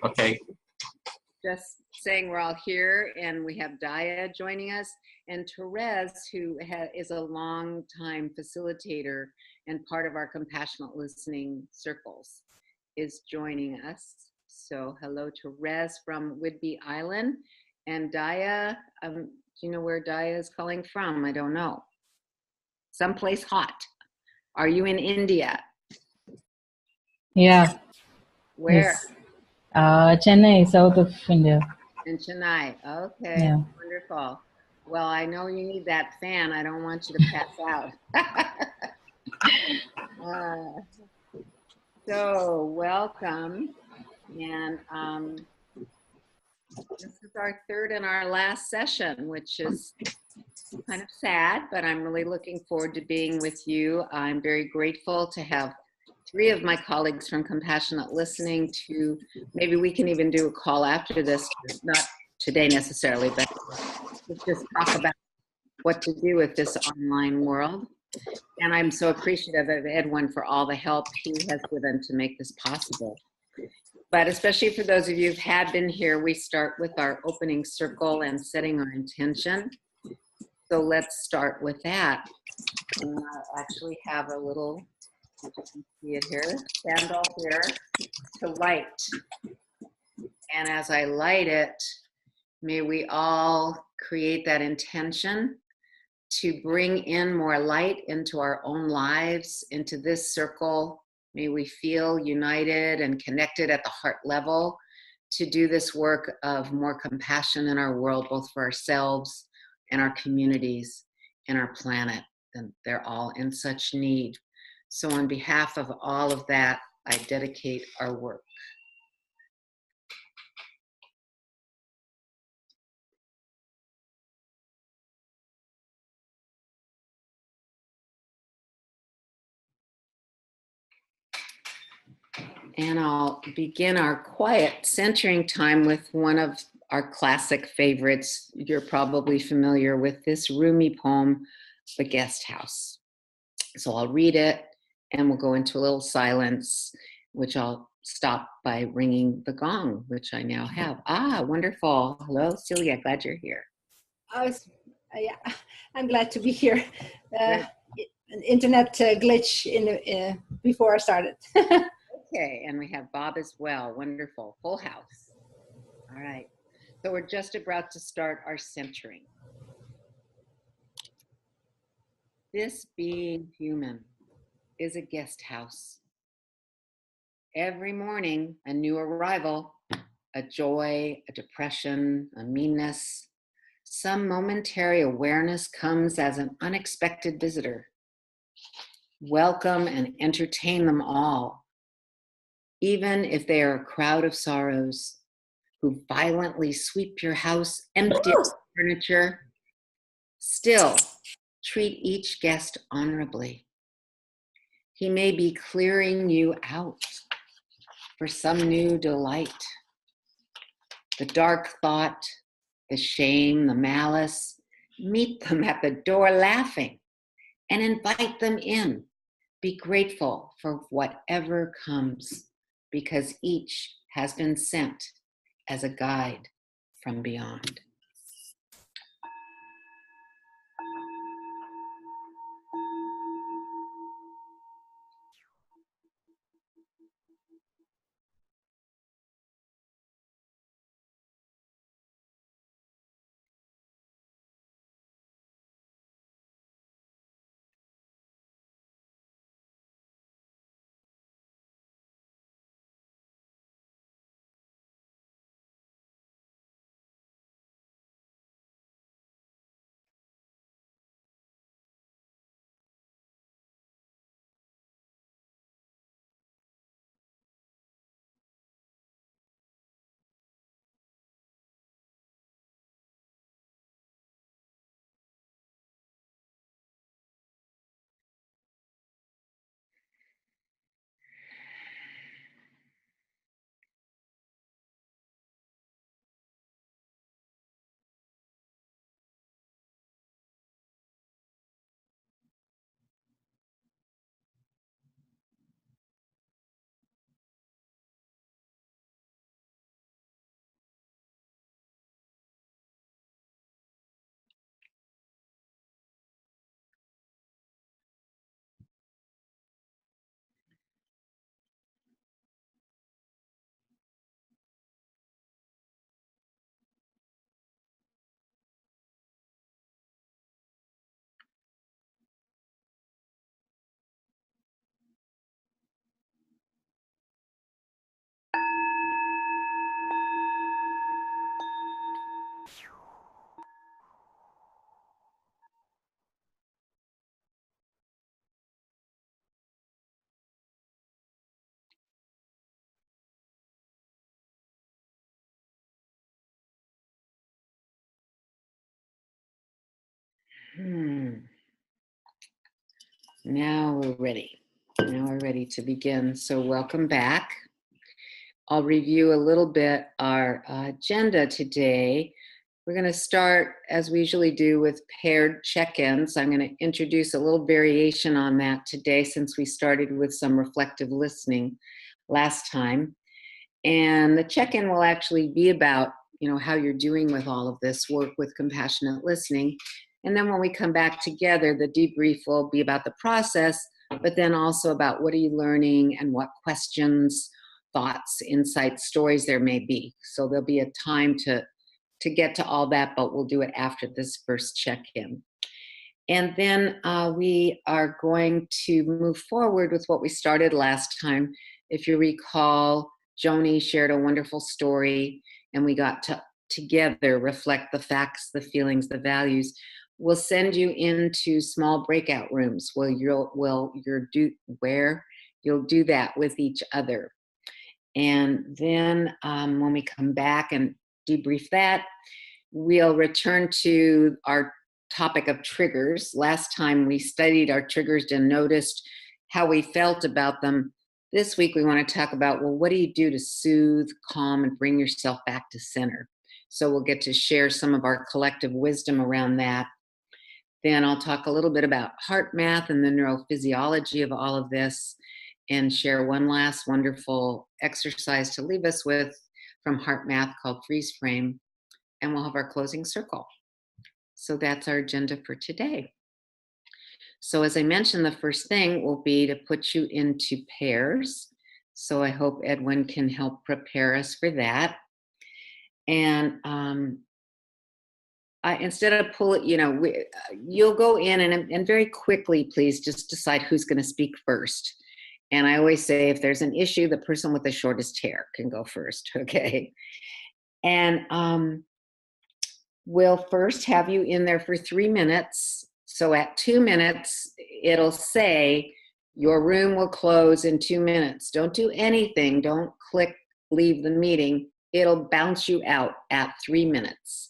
Okay. Just saying we're all here, and we have Daya joining us, and Therese, who is a long-time facilitator and part of our compassionate listening circles, is joining us. So hello, Therese from Whidbey Island. And Daya, do you know where Daya is calling from? I don't know. Someplace hot. Are you in India? Yeah. Where? Yes. Chennai, south of India. In Chennai. Okay. Yeah. Wonderful. Well, I know you need that fan. I don't want you to pass out. So welcome. And this is our third and our last session, which is kind of sad, but I'm really looking forward to being with you. I'm very grateful to have 3 of my colleagues from Compassionate Listening to, maybe we can even do a call after this, not today necessarily, but just talk about what to do with this online world. And I'm so appreciative of Edwin for all the help he has given to make this possible. But especially for those of you who've had been here, we start with our opening circle and setting our intention. So let's start with that. And I actually have a little, you can see it here, candle here to light. And as I light it, may we all create that intention to bring in more light into our own lives, into this circle. May we feel united and connected at the heart level to do this work of more compassion in our world, both for ourselves and our communities and our planet. And they're all in such need. So on behalf of all of that, I dedicate our work. And I'll begin our quiet centering time with one of our classic favorites. You're probably familiar with this Rumi poem, The Guest House. So I'll read it and we'll go into a little silence, which I'll stop by ringing the gong, which I now have. Ah, wonderful. Hello, Celia, glad you're here. Yeah, I'm glad to be here. An internet glitch before I started. Okay, and we have Bob as well. Wonderful. Full house. All right. So we're just about to start our centering. This being human is a guest house. Every morning, a new arrival, a joy, a depression, a meanness. Some momentary awareness comes as an unexpected visitor. Welcome and entertain them all. Even if they are a crowd of sorrows who violently sweep your house empty of furniture, still treat each guest honorably. He may be clearing you out for some new delight. The dark thought, the shame, the malice, meet them at the door laughing and invite them in. Be grateful for whatever comes, because each has been sent as a guide from beyond. Now we're ready. Now we're ready to begin. So welcome back. I'll review a little bit our agenda today. We're going to start, as we usually do, with paired check-ins. I'm going to introduce a little variation on that today since we started with some reflective listening last time. And the check-in will actually be about, how you're doing with all of this work with compassionate listening. And then when we come back together, the debrief will be about the process, but then also about what are you learning and what questions, thoughts, insights, stories there may be. So there'll be a time to get to all that, but we'll do it after this first check-in. And then we are going to move forward with what we started last time. If you recall, Joni shared a wonderful story, and we got to together reflect the facts, the feelings, the values. We'll send you into small breakout rooms where you'll do that with each other. And then when we come back and debrief that, we'll return to our topic of triggers. Last time we studied our triggers and noticed how we felt about them. This week we want to talk about, what do you do to soothe, calm, and bring yourself back to center? So we'll get to share some of our collective wisdom around that. Then I'll talk a little bit about heart math and the neurophysiology of all of this, and share one last wonderful exercise to leave us with from heart math called freeze frame. And we'll have our closing circle. So that's our agenda for today. So as I mentioned, the first thing will be to put you into pairs. So I hope Edwin can help prepare us for that. And instead of you'll go in and very quickly, please just decide who's going to speak first. And I always say, if there's an issue, the person with the shortest hair can go first, okay? And we'll first have you in there for 3 minutes. So at 2 minutes, it'll say, your room will close in 2 minutes. Don't do anything. Don't click leave the meeting. It'll bounce you out at 3 minutes.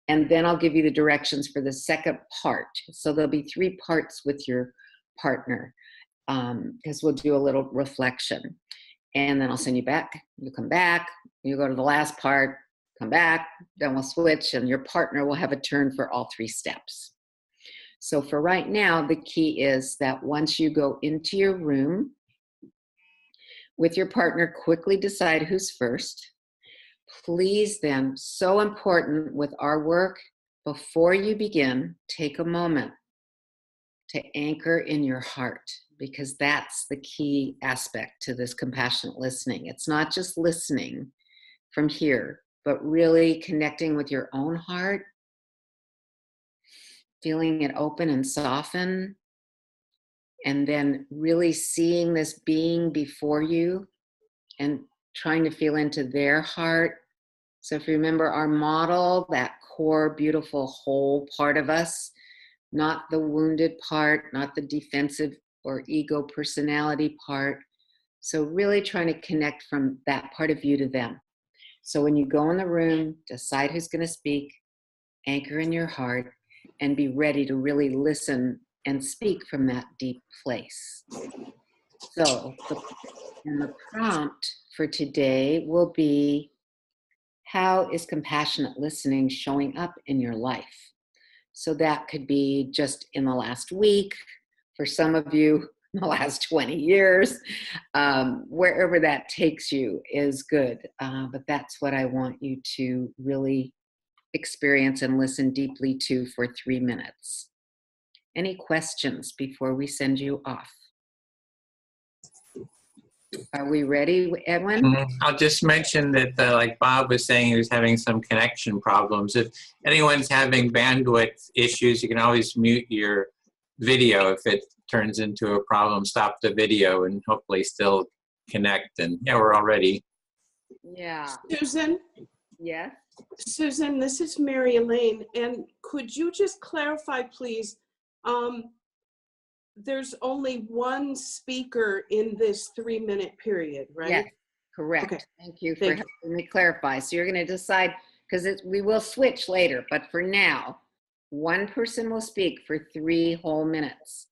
And then I'll give you the directions for the second part. So there'll be 3 parts with your partner, because we'll do a little reflection. And then I'll send you back. You come back. You go to the last part, come back. Then we'll switch, and your partner will have a turn for all 3 steps. So for right now, the key is that once you go into your room with your partner, quickly decide who's first. Please then, so important with our work, before you begin, take a moment to anchor in your heart, because that's the key aspect to this compassionate listening. It's not just listening from here, but really connecting with your own heart, feeling it open and soften, and then really seeing this being before you and trying to feel into their heart. So if you remember our model, that core, beautiful, whole part of us, not the wounded part, not the defensive or ego personality part. So really trying to connect from that part of you to them. So when you go in the room, decide who's going to speak, anchor in your heart, and be ready to really listen and speak from that deep place. So the prompt for today will be, how is compassionate listening showing up in your life? So that could be just in the last week, for some of you, in the last 20 years, wherever that takes you is good. But that's what I want you to really experience and listen deeply to for 3 minutes. Any questions before we send you off? Are we ready, Edwin? I'll just mention that, like Bob was saying, he was having some connection problems. If anyone's having bandwidth issues, you can always mute your video. If it turns into a problem, stop the video and hopefully still connect. And yeah, we're all ready. Yeah. Susan? Yes? Susan, this is Mary Elaine. And could you just clarify, please, there's only one speaker in this 3-minute period, right? Yes, correct. Okay. Thank you for helping me clarify. So you're going to decide, because we will switch later, but for now, One person will speak for 3 whole minutes.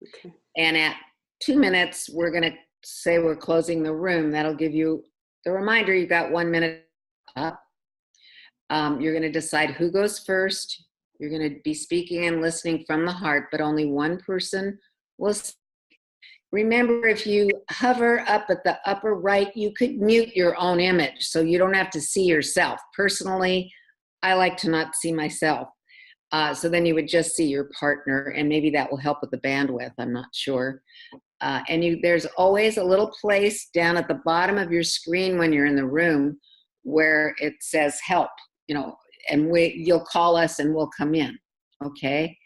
Okay. And at 2 minutes, we're going to say we're closing the room. That'll give you the reminder you've got 1 minute up. You're going to decide who goes first. You're going to be speaking and listening from the heart, but only one person will speak. Remember, if you hover up at the upper right, you could mute your own image, so you don't have to see yourself. Personally, I like to not see myself. So then you would just see your partner, and maybe that will help with the bandwidth. I'm not sure. And there's always a little place down at the bottom of your screen when you're in the room where it says help, you know, and you'll call us and we'll come in. Okay.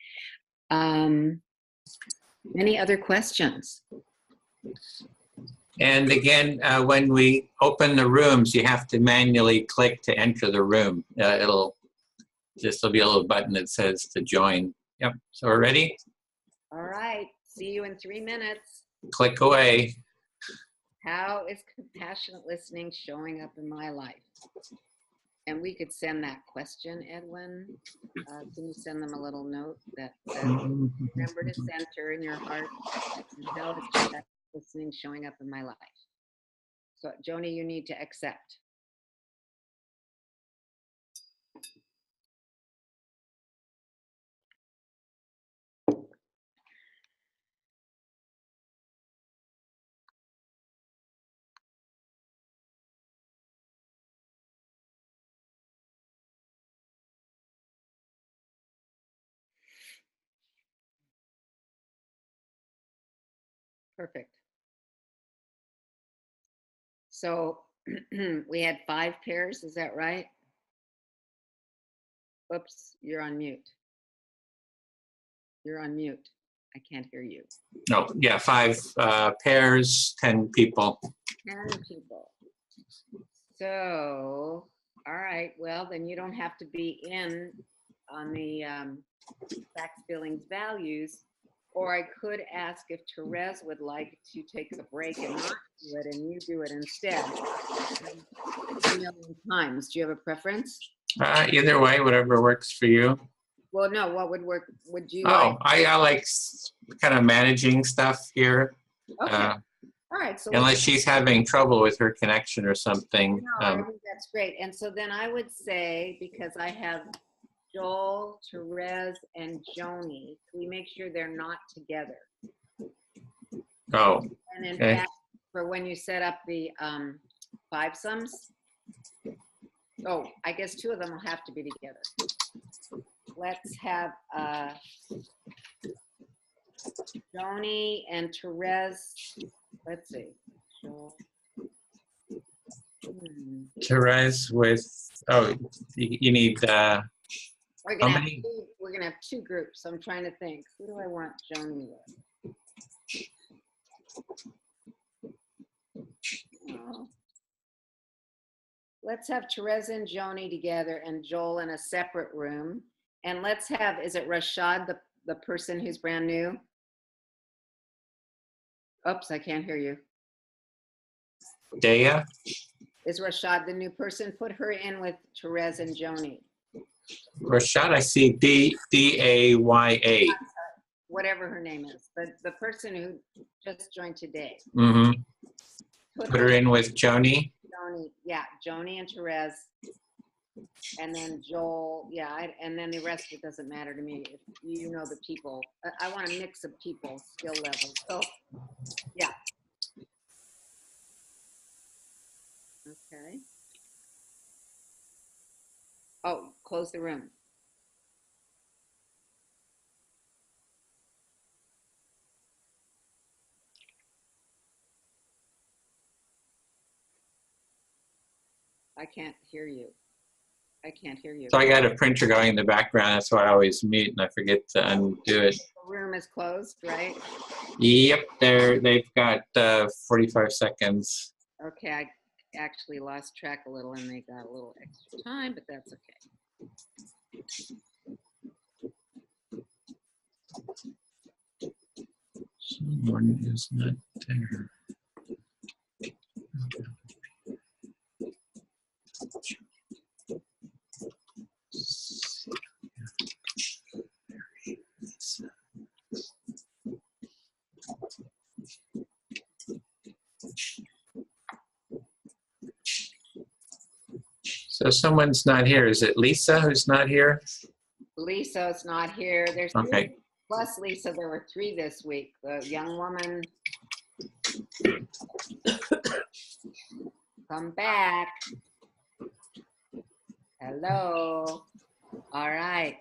Any other questions? And again, when we open the rooms, you have to manually click to enter the room. There'll be a little button that says to join. Yep, so we're ready? All right, see you in 3 minutes. Click away. How is compassionate listening showing up in my life? And we could send that question, Edwin. Can you send them a little note that says, remember to center in your heart and how is compassionate listening showing up in my life? So, Joni, you need to accept. Perfect. So we had 5 pairs, is that right? Oops, you're on mute. You're on mute. I can't hear you. No, yeah, 5 pairs, 10 people. 10 people. So, all right, well, then you don't have to be in on the facts, feelings, values. Or I could ask if Therese would like to take a break and not do it, and you do it instead. A million times. Do you have a preference? Either way, whatever works for you. Well, no, what would work? Would you I like kind of managing stuff here. Okay. All right. So unless she's having trouble with her connection or something. No, I think that's great. And so then I would say, because I have Joel, Therese, and Joni, we make sure they're not together. Oh, And in okay. fact, for when you set up the 5 sums, oh, I guess 2 of them will have to be together. Let's have Joni and Therese. Let's see. Therese with, oh, you need, We're gonna have 2 groups. I'm trying to think. Who do I want Joni with? Oh. Let's have Therese and Joni together and Joel in a separate room. And let's have, is it Rashad, the person who's brand new? Oops, I can't hear you. Daya? Is Rashad the new person? Put her in with Therese and Joni. Rashad, I see D-A-Y-A. Whatever her name is, but the person who just joined today. Mm-hmm. Put her in with Joni. Joni, yeah, Joni and Therese. And then Joel, yeah, and then the rest, it doesn't matter to me. If you know the people. I want a mix of people, skill levels. So, yeah. Okay. Oh, close the room. I can't hear you. I can't hear you. So I got a printer going in the background. That's why I always mute and I forget to undo it. The room is closed, right? Yep, they've got 45 seconds. Okay, I actually lost track a little and they got a little extra time, but that's okay. Someone is not there. So someone's not here. Is it Lisa who's not here? Lisa's not here. There's Okay. three, plus Lisa, there were 3 this week. The young woman. Come back. Hello. All right.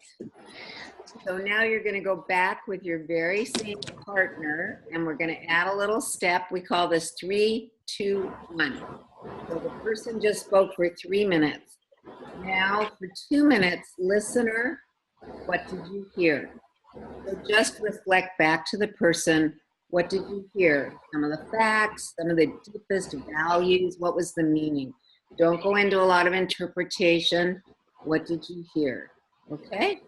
So now you're going to go back with your very same partner, and we're going to add a little step. We call this 3, 2, 1. So the person just spoke for 3 minutes. Now for 2 minutes, listener, what did you hear? So just reflect back to the person. What did you hear? Some of the facts, some of the deepest values. What was the meaning? Don't go into a lot of interpretation. What did you hear? Okay?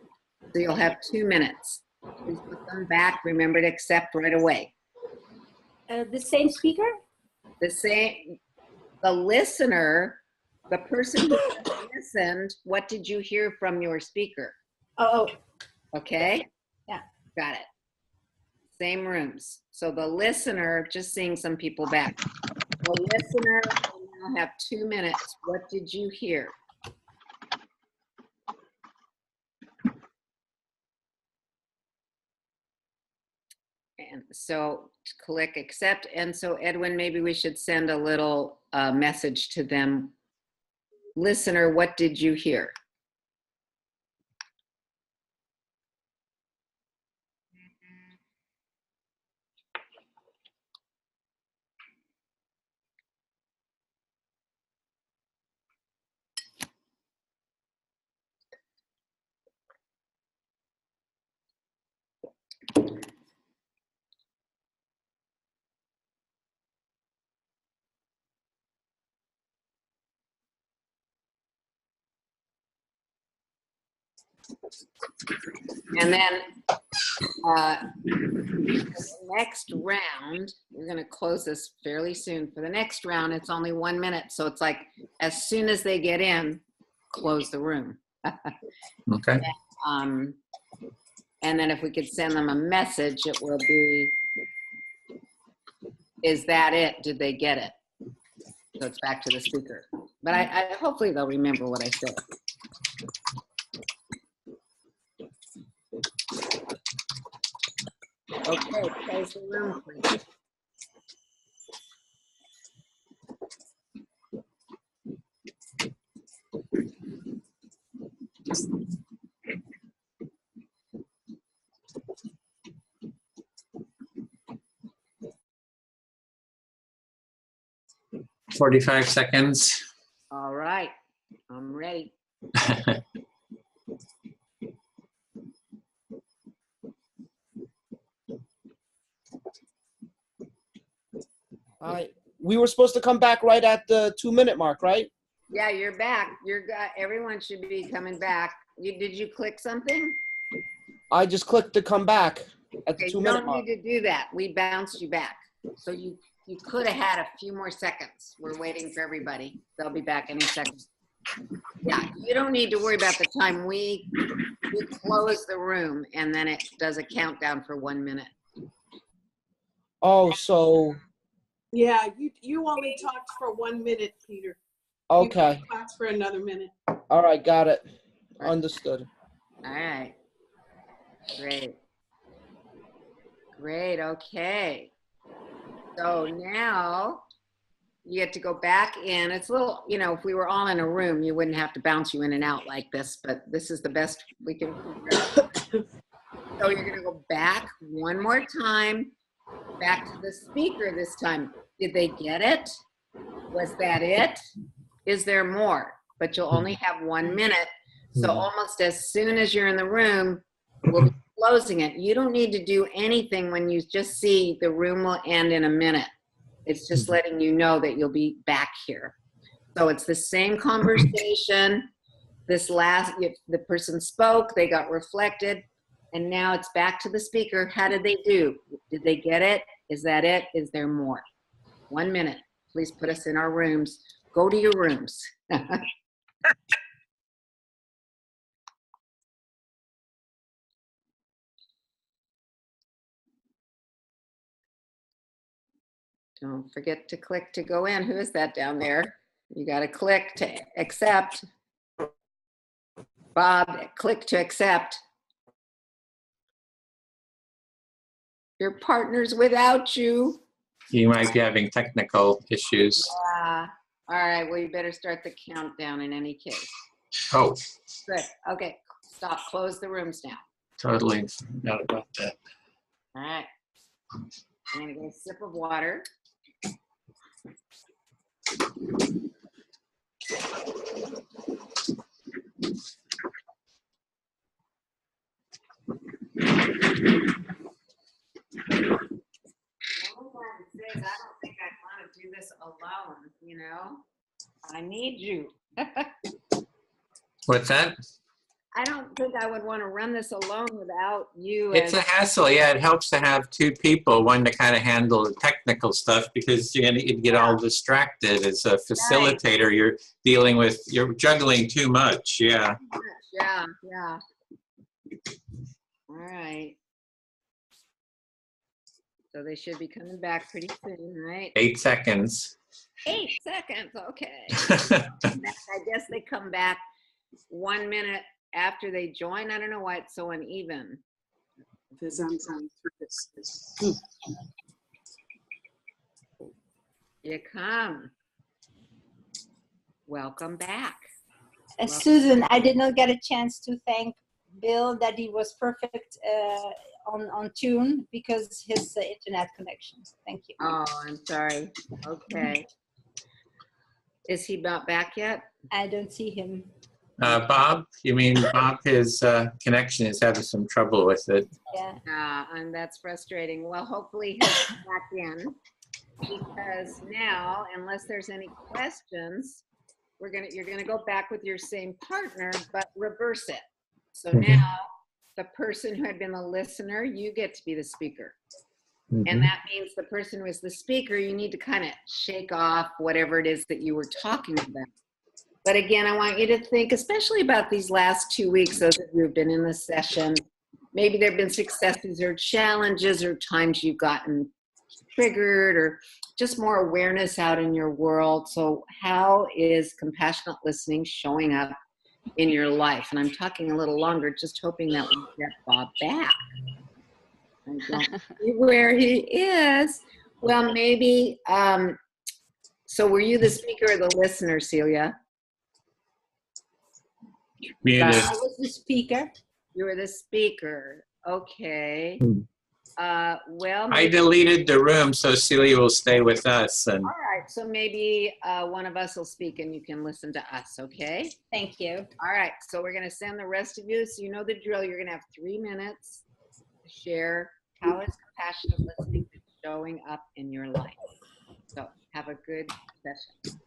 So you'll have 2 minutes. Please put them back. Remember to accept right away. The same speaker? The listener, the person who listened, what did you hear from your speaker? Oh, Okay? Yeah. Got it. Same rooms. So the listener, just seeing some people back. The listener will now have 2 minutes. What did you hear? And so click accept. And so Edwin, maybe we should send a little message to them. Listener, what did you hear? And then the next round, we're going to close this fairly soon. For the next round, it's only 1 minute. So it's like as soon as they get in, close the room. Okay. And then if we could send them a message, it will be, is that it? Did they get it? So it's back to the speaker. But I hopefully they'll remember what I said. Okay, close the room, please. "45 seconds." All right, I'm ready. All right. We were supposed to come back right at the 2 minute mark, right? Yeah, you're back. Everyone should be coming back. Did you click something? I just clicked to come back at the Okay, 2 you minute don't mark. need to do that. We bounced you back. So you could have had a few more seconds. We're waiting for everybody. They'll be back any second. Yeah, you don't need to worry about the time. We close the room and then it does a countdown for 1 minute. Oh, so, Yeah, you only talked for 1 minute, Peter. okay. You talked for another minute. All right, got it. Understood. All right. Great. Great, okay. So now you get to go back in. It's a little, if we were all in a room, you wouldn't have to bounce you in and out like this, but this is the best we can figure out. So you're gonna go back one more time, back to the speaker this time. Did they get it? Was that it? Is there more? But you'll only have 1 minute. So almost as soon as you're in the room, we'll be closing it. You don't need to do anything when you just see the room will end in a minute. It's just letting you know that you'll be back here. So it's the same conversation. The person spoke, they got reflected, and now it's back to the speaker. How did they do? Did they get it? Is that it? Is there more? 1 minute. Please put us in our rooms. Go to your rooms. Don't forget to click to go in. Who is that down there? You got to click to accept. Bob, click to accept. Your partner's without you. You might be having technical issues. Yeah. All right, well, you better start the countdown in any case. Oh, Good. Okay, stop. Close the rooms now. totally forgot about that. All right. I'm going to get a sip of water. I don't think I want to do this alone, you know? I need you. What's that? I don't think I would want to run this alone without you. It's as a hassle. Yeah, it helps to have two people, one to kind of handle the technical stuff because you'd get all distracted. As a facilitator, you're dealing with, you're juggling too much. Yeah. Yeah, yeah. All right. So they should be coming back pretty soon, right? 8 seconds. 8 seconds, okay. I guess they come back 1 minute after they join. I don't know why it's so uneven. You come. Welcome back. Susan, I did not get a chance to thank Bill that he was perfect on tune because his internet connection. Thank you. Oh, I'm sorry. Okay. Is he not back yet? I don't see him. Bob, you mean Bob, his connection is having some trouble with it. Yeah. And that's frustrating. Well, hopefully he'll come back in because now, unless there's any questions, you're gonna go back with your same partner, but reverse it. So now the person who had been the listener, you get to be the speaker. And that means the person who is the speaker, you need to kind of shake off whatever it is that you were talking about. But again, I want you to think, especially about these last 2 weeks, those of you who've been in this session, maybe there have been successes or challenges or times you've gotten triggered or just more awareness out in your world. So how is compassionate listening showing up in your life? And I'm talking a little longer, just hoping that we get Bob back. I don't see where he is. Well, maybe, so were you the speaker or the listener, Celia? Muted. I was the speaker. You were the speaker. Okay. Well, I deleted the room so Celia will stay with us. And all right. So maybe one of us will speak and you can listen to us. Okay. Thank you. All right. So we're going to send the rest of you. So you know the drill. You're going to have 3 minutes to share how is compassionate listening showing up in your life. So have a good session.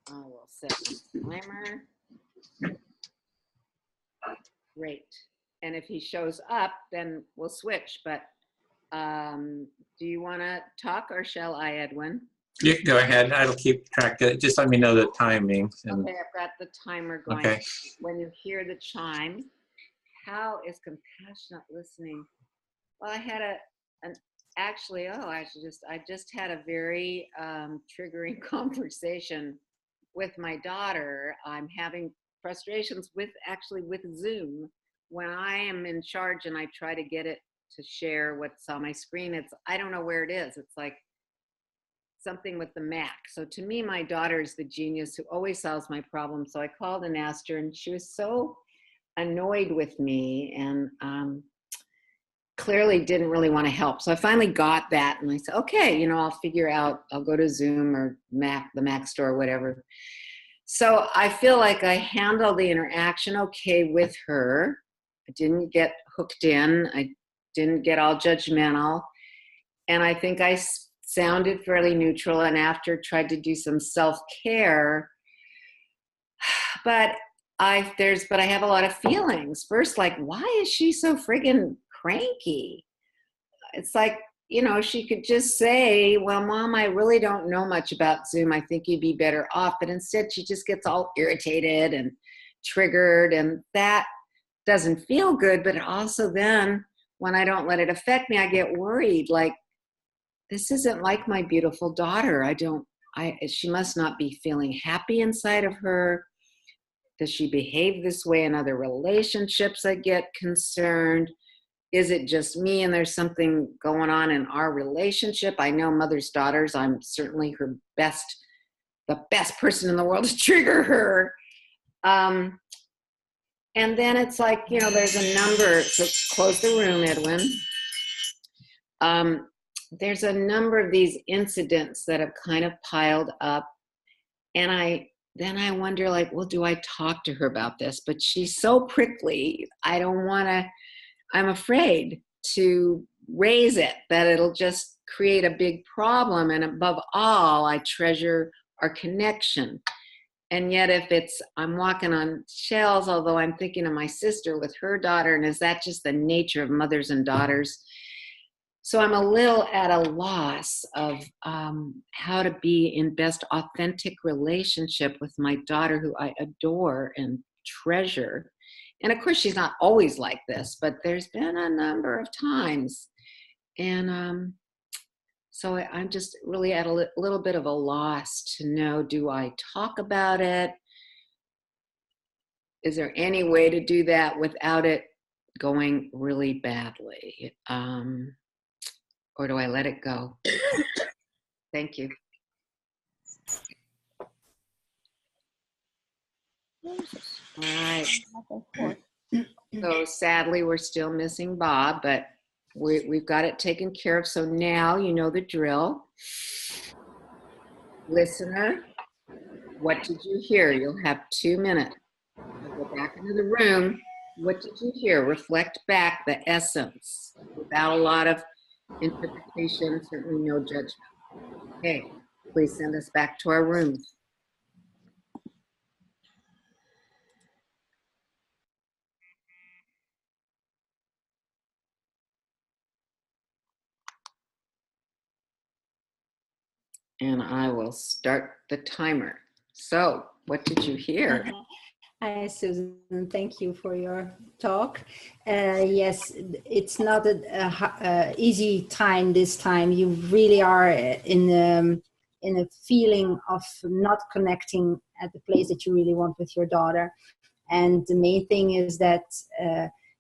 I will set the timer. Great. And if he shows up, then we'll switch. But do you want to talk or shall I, Edwin? you can go ahead. I'll keep track of it. Just let me know the timing. And, Okay, I've got the timer going. okay. When you hear the chime, how is compassionate listening? Well, I had I just had a very triggering conversation with my daughter. I'm having frustrations with Zoom. When I am in charge and I try to get it to share what's on my screen, I don't know where it is. It's like something with the Mac. So to me, my daughter is the genius who always solves my problems. So I called and asked her, and she was so annoyed with me and clearly didn't really want to help. So I finally got that, and I said, okay, I'll figure out, I'll go to Zoom or the Mac store or whatever. So I feel like I handled the interaction okay with her. I didn't get hooked in. I didn't get all judgmental. And I think I sounded fairly neutral, and after tried to do some self-care. But I have a lot of feelings. First, like, why is she so friggin' cranky? It's like, she could just say, well, Mom, I really don't know much about Zoom. I think you'd be better off. But instead, she just gets all irritated and triggered. And that doesn't feel good. But also then, when I don't let it affect me, I get worried. Like, this isn't like my beautiful daughter. She must not be feeling happy inside of her. Does she behave this way in other relationships? I get concerned. Is it just me and there's something going on in our relationship? I know mother's daughters, I'm certainly the best person in the world to trigger her. And then it's like, there's a number, so close the room, Edwin. There's a number of these incidents that have kind of piled up. And then I wonder, like, well, do I talk to her about this? But she's so prickly. I'm afraid to raise it, that it'll just create a big problem. And above all, I treasure our connection. And yet I'm walking on shells, although I'm thinking of my sister with her daughter, and is that just the nature of mothers and daughters? So I'm a little at a loss of how to be in best authentic relationship with my daughter, who I adore and treasure. And of course, she's not always like this, but there's been a number of times. And so I'm just really at a little bit of a loss to know, do I talk about it? Is there any way to do that without it going really badly? Or do I let it go? Thank you. All right. So sadly, we're still missing Bob, but we've got it taken care of. So now you know the drill. Listener, what did you hear? You'll have 2 minutes. Go back into the room. What did you hear? Reflect back the essence without a lot of interpretation, certainly no judgment. Okay, please send us back to our rooms. And I will start the timer. So, what did you hear? Hi, Susan. Thank you for your talk. Yes, it's not an easy time this time. You really are in a feeling of not connecting at the place that you really want with your daughter. And the main thing is that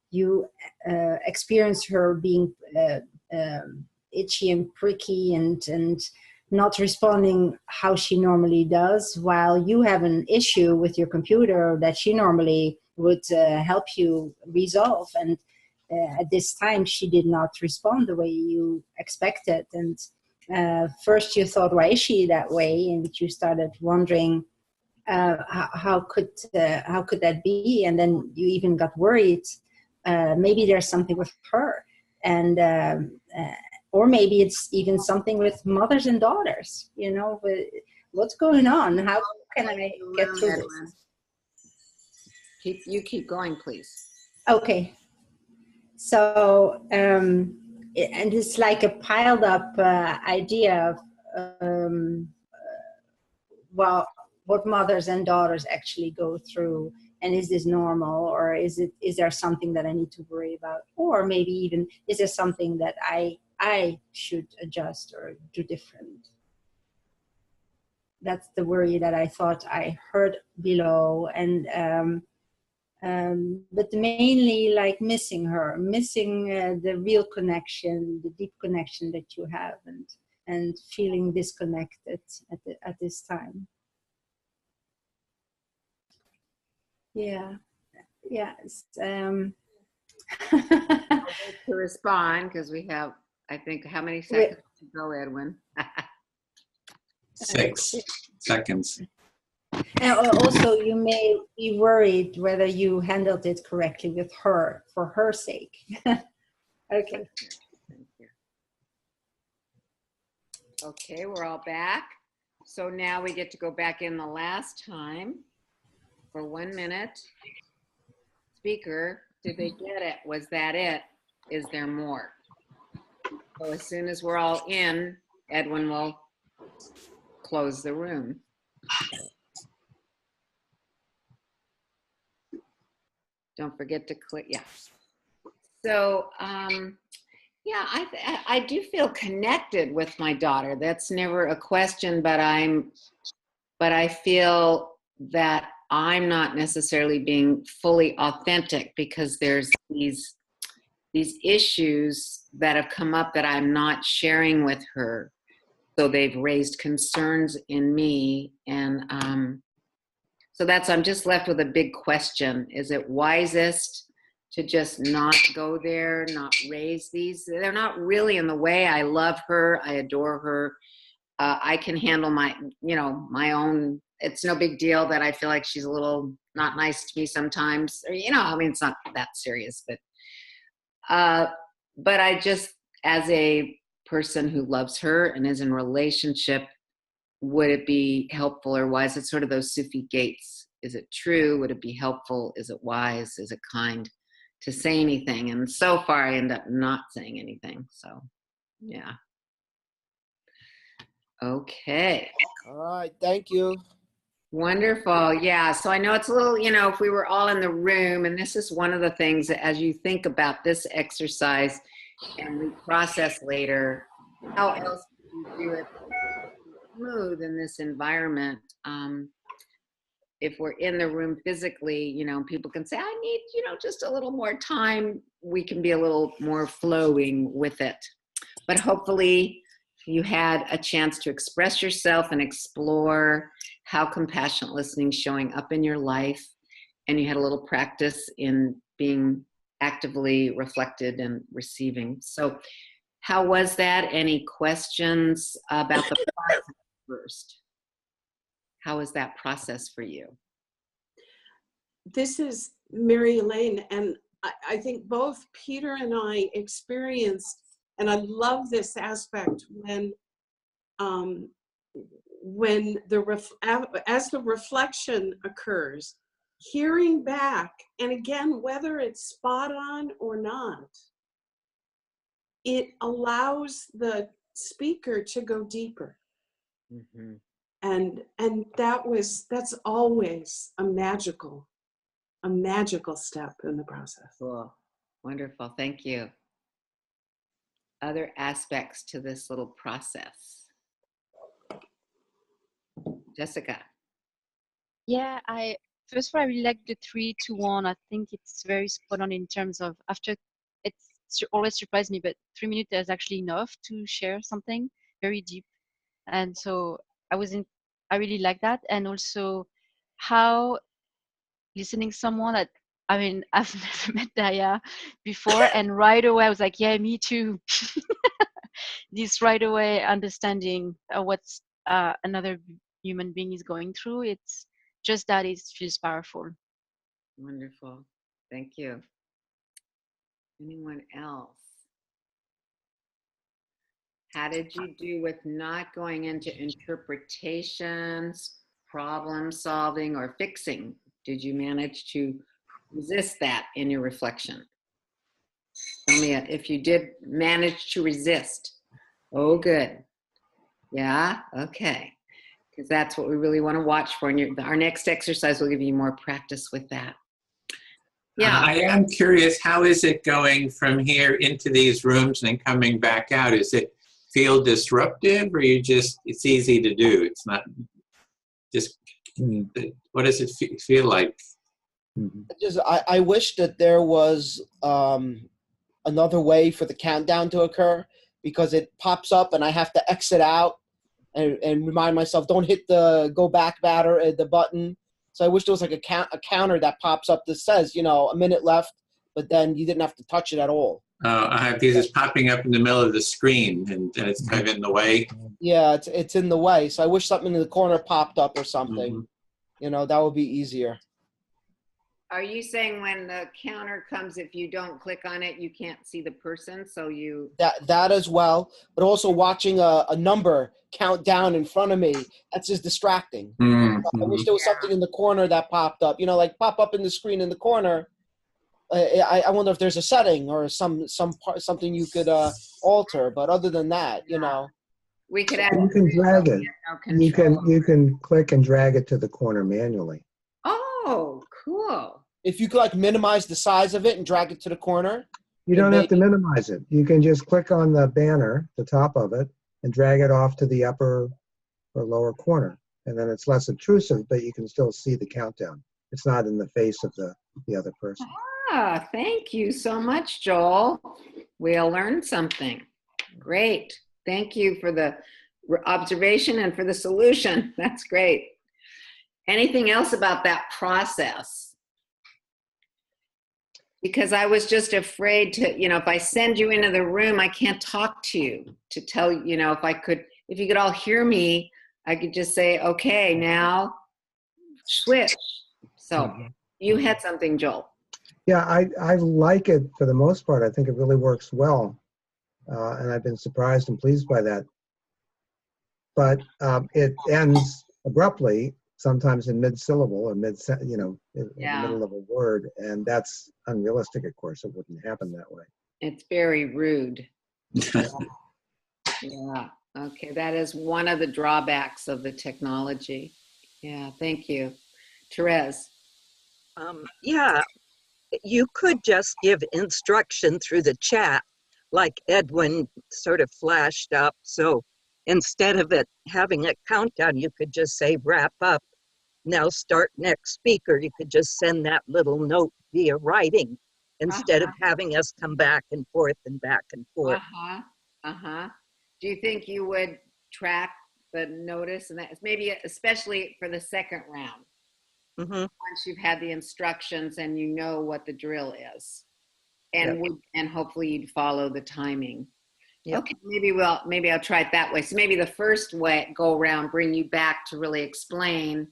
you experience her being itchy and pricky and not responding how she normally does, while you have an issue with your computer that she normally would help you resolve. And at this time, she did not respond the way you expected. And first you thought, why is she that way? And you started wondering, how could that be? And then you even got worried. Maybe there's something with her. And or maybe it's even something with mothers and daughters, what's going on? How can I get through this? Keep going, please. Okay. So, and it's like a piled up idea of, what mothers and daughters actually go through. And is this normal, or is there something that I need to worry about? Or maybe even, is there something that I should adjust or do different? That's the worry that I thought I heard below. And but mainly like missing her, the real connection, the deep connection that you have, and feeling disconnected at this time. Yeah. Yes. To respond, because we have, I think, how many seconds to go, Edwin? 6 seconds. And also, you may be worried whether you handled it correctly with her, for her sake. Okay. Thank you. Okay, we're all back. So now we get to go back in the last time for 1 minute. Speaker, did they get it? Was that it? Is there more? So as soon as we're all in, Edwin will close the room. Don't forget to click, yeah. So, yeah, I do feel connected with my daughter. That's never a question, but I feel that I'm not necessarily being fully authentic because there's these issues that have come up that I'm not sharing with her. So they've raised concerns in me. And so I'm just left with a big question. Is it wisest to just not go there, not raise these? They're not really in the way. I love her. I adore her. I can handle my own. It's no big deal that I feel like she's a little not nice to me sometimes. Or, I mean, it's not that serious, but I just, as a person who loves her and is in relationship, would it be helpful or wise? It's sort of those Sufi gates. Is it true? Would it be helpful? Is it wise? Is it kind to say anything? And so far I end up not saying anything. So, yeah. Okay. All right. Thank you. Wonderful. Yeah. So I know it's a little, if we were all in the room, and this is one of the things that as you think about this exercise and we process later, how else do you do it smooth in this environment? If we're in the room physically, people can say, I need, just a little more time. We can be a little more flowing with it. But hopefully you had a chance to express yourself and explore how compassionate listening is showing up in your life. And you had a little practice in being actively reflected and receiving. So how was that? Any questions about the process first? How was that process for you? This is Mary Elaine, and I think both Peter and I experienced, and I love this aspect when as the reflection occurs, hearing back, and again, whether it's spot on or not, it allows the speaker to go deeper. Mm-hmm. And that's always a magical step in the process. Cool. Wonderful. Thank you. Other aspects to this little process? Jessica. Yeah, first of all, I really like the 3-2-1. I think it's very spot on in terms of it's always surprised me, but 3 minutes is actually enough to share something very deep. And so I really like that. And also how listening someone that, I've never met Daya before, and right away I was like, yeah, me too. This right away understanding what's another human being is going through. It's just that it feels powerful. Wonderful. Thank you. Anyone else? How did you do with not going into interpretations, problem solving, or fixing? Did you manage to resist that in your reflection? Tell me if you did manage to resist. Oh, good. Yeah, okay. Because that's what we really want to watch for. And our next exercise will give you more practice with that. Yeah. I am curious, how is it going from here into these rooms and coming back out? Is it feel disruptive, or it's easy to do? It's not just, what does it feel like? I wish that there was another way for the countdown to occur, because it pops up and I have to exit out and remind myself, don't hit the go back the button. So I wish there was like a counter that pops up that says, a minute left, but then you didn't have to touch it at all. Because it's popping up in the middle of the screen and it's kind of in the way. Yeah, it's in the way. So I wish something in the corner popped up or something. Mm-hmm. That would be easier. Are you saying when the counter comes, if you don't click on it, you can't see the person? So you... That as well, but also watching a number count down in front of me, that's just distracting. Mm-hmm. I wish there was something in the corner that popped up, like pop up in the screen in the corner. I wonder if there's a setting or something you could alter, but other than that, we could you can drag it. You can click and drag it to the corner manually. Oh, cool. If you could minimize the size of it and drag it to the corner. You don't have to minimize it. You can just click on the banner, the top of it, and drag it off to the upper or lower corner. And then it's less intrusive, but you can still see the countdown. It's not in the face of the other person. Ah, thank you so much, Joel. We'll learn something. Great. Thank you for the observation and for the solution. That's great. Anything else about that process? Because I was just afraid to, if I send you into the room, I can't talk to you to tell you, if you could all hear me, I could just say, okay, now switch. So you had something, Joel. Yeah, I like it for the most part. I think it really works well. And I've been surprised and pleased by that. But it ends abruptly, sometimes in mid-syllable or in the middle of a word. And that's unrealistic, of course. It wouldn't happen that way. It's very rude. Yeah. Okay, that is one of the drawbacks of the technology. Yeah, thank you. Therese. Yeah, you could just give instruction through the chat, like Edwin sort of flashed up. So instead of it having a countdown, you could just say wrap up. Now start next speaker. You could just send that little note via writing instead of having us come back and forth and back and forth. Do you think you would track the notice and that maybe especially for the second round? Once you've had the instructions and you know what the drill is, and and hopefully you'd follow the timing. Okay, maybe I'll try it that way. So maybe the first go around bring you back to really explain,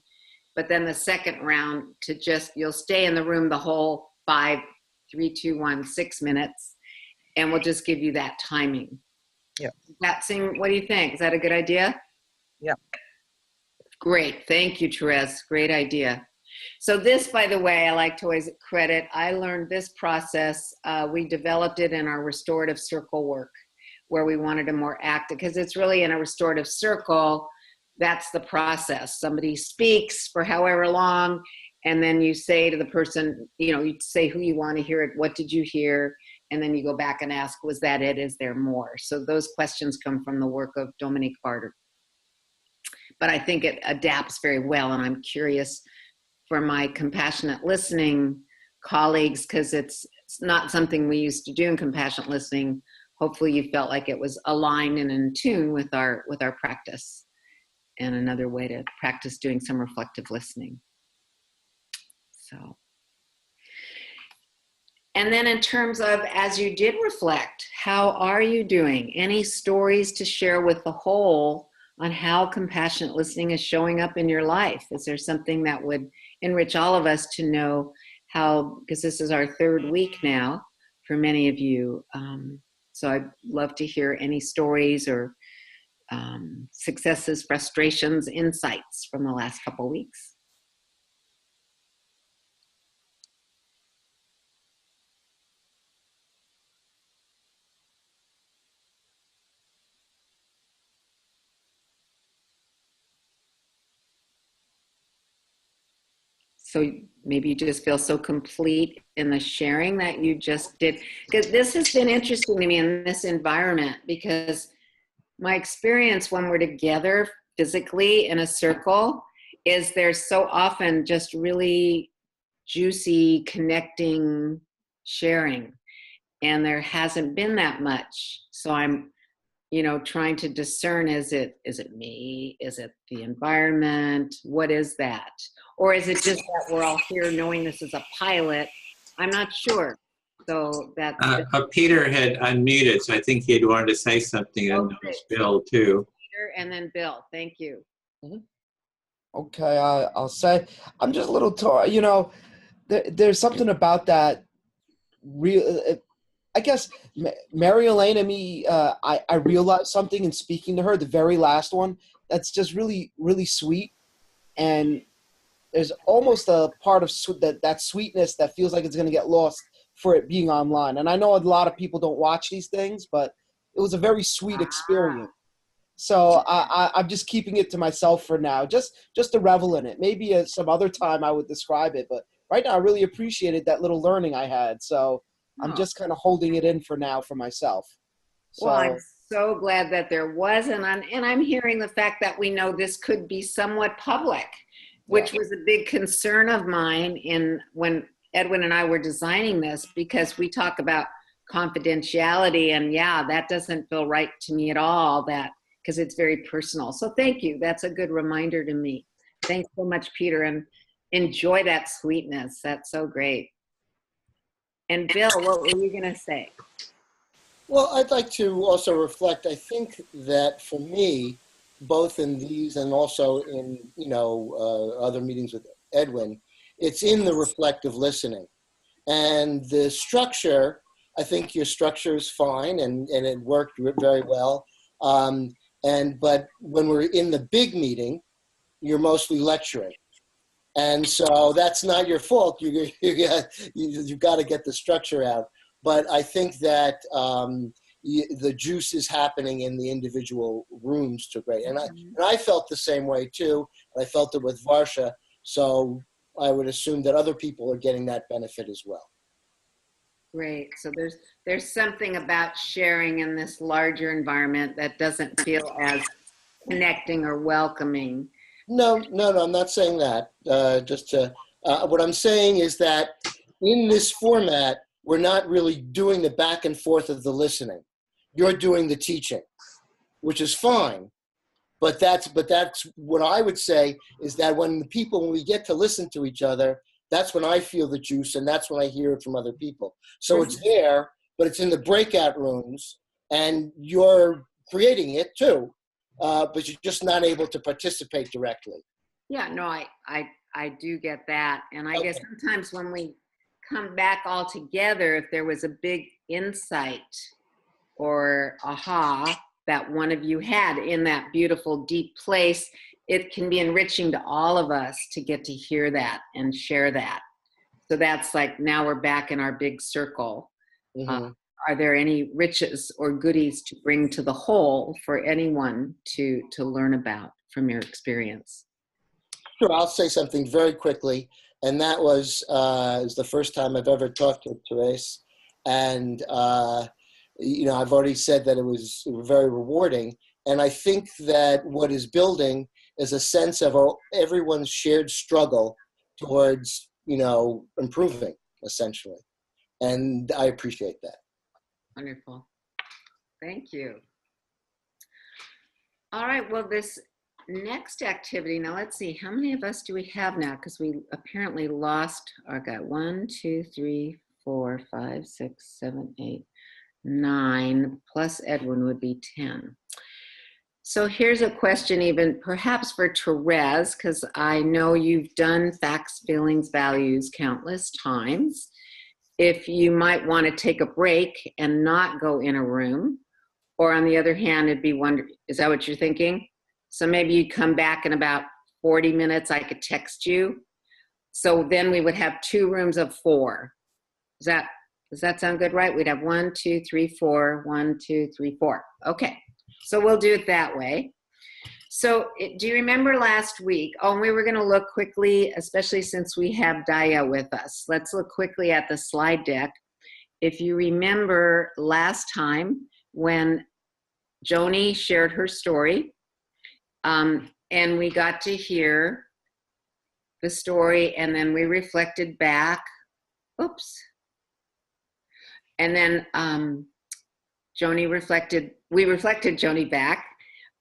but then the second round to you'll stay in the room the whole 5, 3, 2, 1, 6 minutes, and we'll just give you that timing. Yeah. What do you think? Is that a good idea? Yeah. Great. Thank you, Therese. Great idea. So this, by the way, I like to always credit, I learned this process. We developed it in our restorative circle work where we wanted a more active, because it's really in a restorative circle, that's the process. Somebody speaks for however long, and then you say to the person, you say who you want to hear it, what did you hear? And then you go back and ask, was that it? Is there more? So those questions come from the work of Dominique Barter. But I think it adapts very well, and I'm curious for my compassionate listening colleagues, because it's not something we used to do in compassionate listening. Hopefully you felt like it was aligned and in tune with our practice, and another way to practice doing some reflective listening. So, and then in terms of, as you did reflect, how are you doing? Any stories to share with the whole on how compassionate listening is showing up in your life? Is there something that would enrich all of us to know how, because this is our 3rd week now for many of you. So I'd love to hear any stories or successes, frustrations, insights from the last couple of weeks. So maybe you just feel so complete in the sharing that you just did. Because this has been interesting to me in this environment, because my experience when we're together physically in a circle is there's so often just really juicy, connecting, sharing. And there hasn't been that much. So I'm, trying to discern, is it me? Is it the environment? What is that? Or is it just that we're all here knowing this is a pilot? I'm not sure. So that's Peter had unmuted, so I think he had wanted to say something, and Bill too. Peter and then Bill. Thank you. Okay, I'll say I'm just a little torn. There's something about that. I guess Mary Elaine and me. I realized something in speaking to her, the very last one. That's just really, really sweet, and there's almost a part of that sweetness that feels like it's going to get lost for it being online. And I know a lot of people don't watch these things, but it was a very sweet experience. So I'm just keeping it to myself for now, just to revel in it. Maybe some other time I would describe it, but right now I really appreciated that little learning I had. So I'm just kind of holding it in for now for myself. So, well, I'm so glad that there was, and I'm hearing the fact that we know this could be somewhat public, which was a big concern of mine when Edwin and I were designing this, because we talk about confidentiality, and yeah, that doesn't feel right to me at all, because it's very personal. So thank you. That's a good reminder to me. Thanks so much, Peter, and enjoy that sweetness. That's so great. And Bill, what were you going to say? Well, I'd like to also reflect, I think that for me, both in these and also in, other meetings with Edwin, it's in the reflective listening. And the structure, I think your structure is fine and it worked very well. But when we're in the big meeting, you're mostly lecturing. And so that's not your fault. You've got to get the structure out. But I think that the juice is happening in the individual rooms to great. And I felt the same way too. I felt it with Varsha. So I would assume that other people are getting that benefit as well. Great. So there's something about sharing in this larger environment that doesn't feel as connecting or welcoming. No, I'm not saying that. What I'm saying is that in this format, we're not really doing the back and forth of the listening. You're doing the teaching, which is fine. But that's what I would say is that when we get to listen to each other, that's when I feel the juice, and that's when I hear it from other people. So it's there, but it's in the breakout rooms, and you're creating it too, but you're just not able to participate directly. Yeah, no, I do get that. And I guess sometimes when we come back all together, if there was a big insight or aha that one of you had in that beautiful deep place, it can be enriching to all of us to get to hear that and share that. So that's like, now we're back in our big circle. Mm-hmm. Are there any riches or goodies to bring to the whole for anyone to learn about from your experience? Sure, I'll say something very quickly. And that was the first time I've ever talked to Therese. And, I've already said that it was very rewarding. And I think that what is building is a sense of everyone's shared struggle towards, improving, essentially. And I appreciate that. Wonderful. Thank you. All right, well, this next activity, now let's see, how many of us do we have now? Because we apparently lost, I got 1, 2, 3, 4, 5, 6, 7, 8, 9, plus Edwin would be 10. So here's a question even perhaps for Therese, because I know you've done facts, feelings, values countless times. If you might want to take a break and not go in a room, or on the other hand, it'd be is that what you're thinking? So maybe you'd come back in about 40 minutes, I could text you. So then we would have 2 rooms of 4. Does that sound good, right? We'd have 1, 2, 3, 4, 1, 2, 3, 4. Okay, so we'll do it that way. So do you remember last week? Oh, and we were gonna look quickly, especially since we have Daya with us. Let's look quickly at the slide deck. If you remember last time when Joni shared her story, and we got to hear the story, and then we reflected back. Oops. And then we reflected Joni back,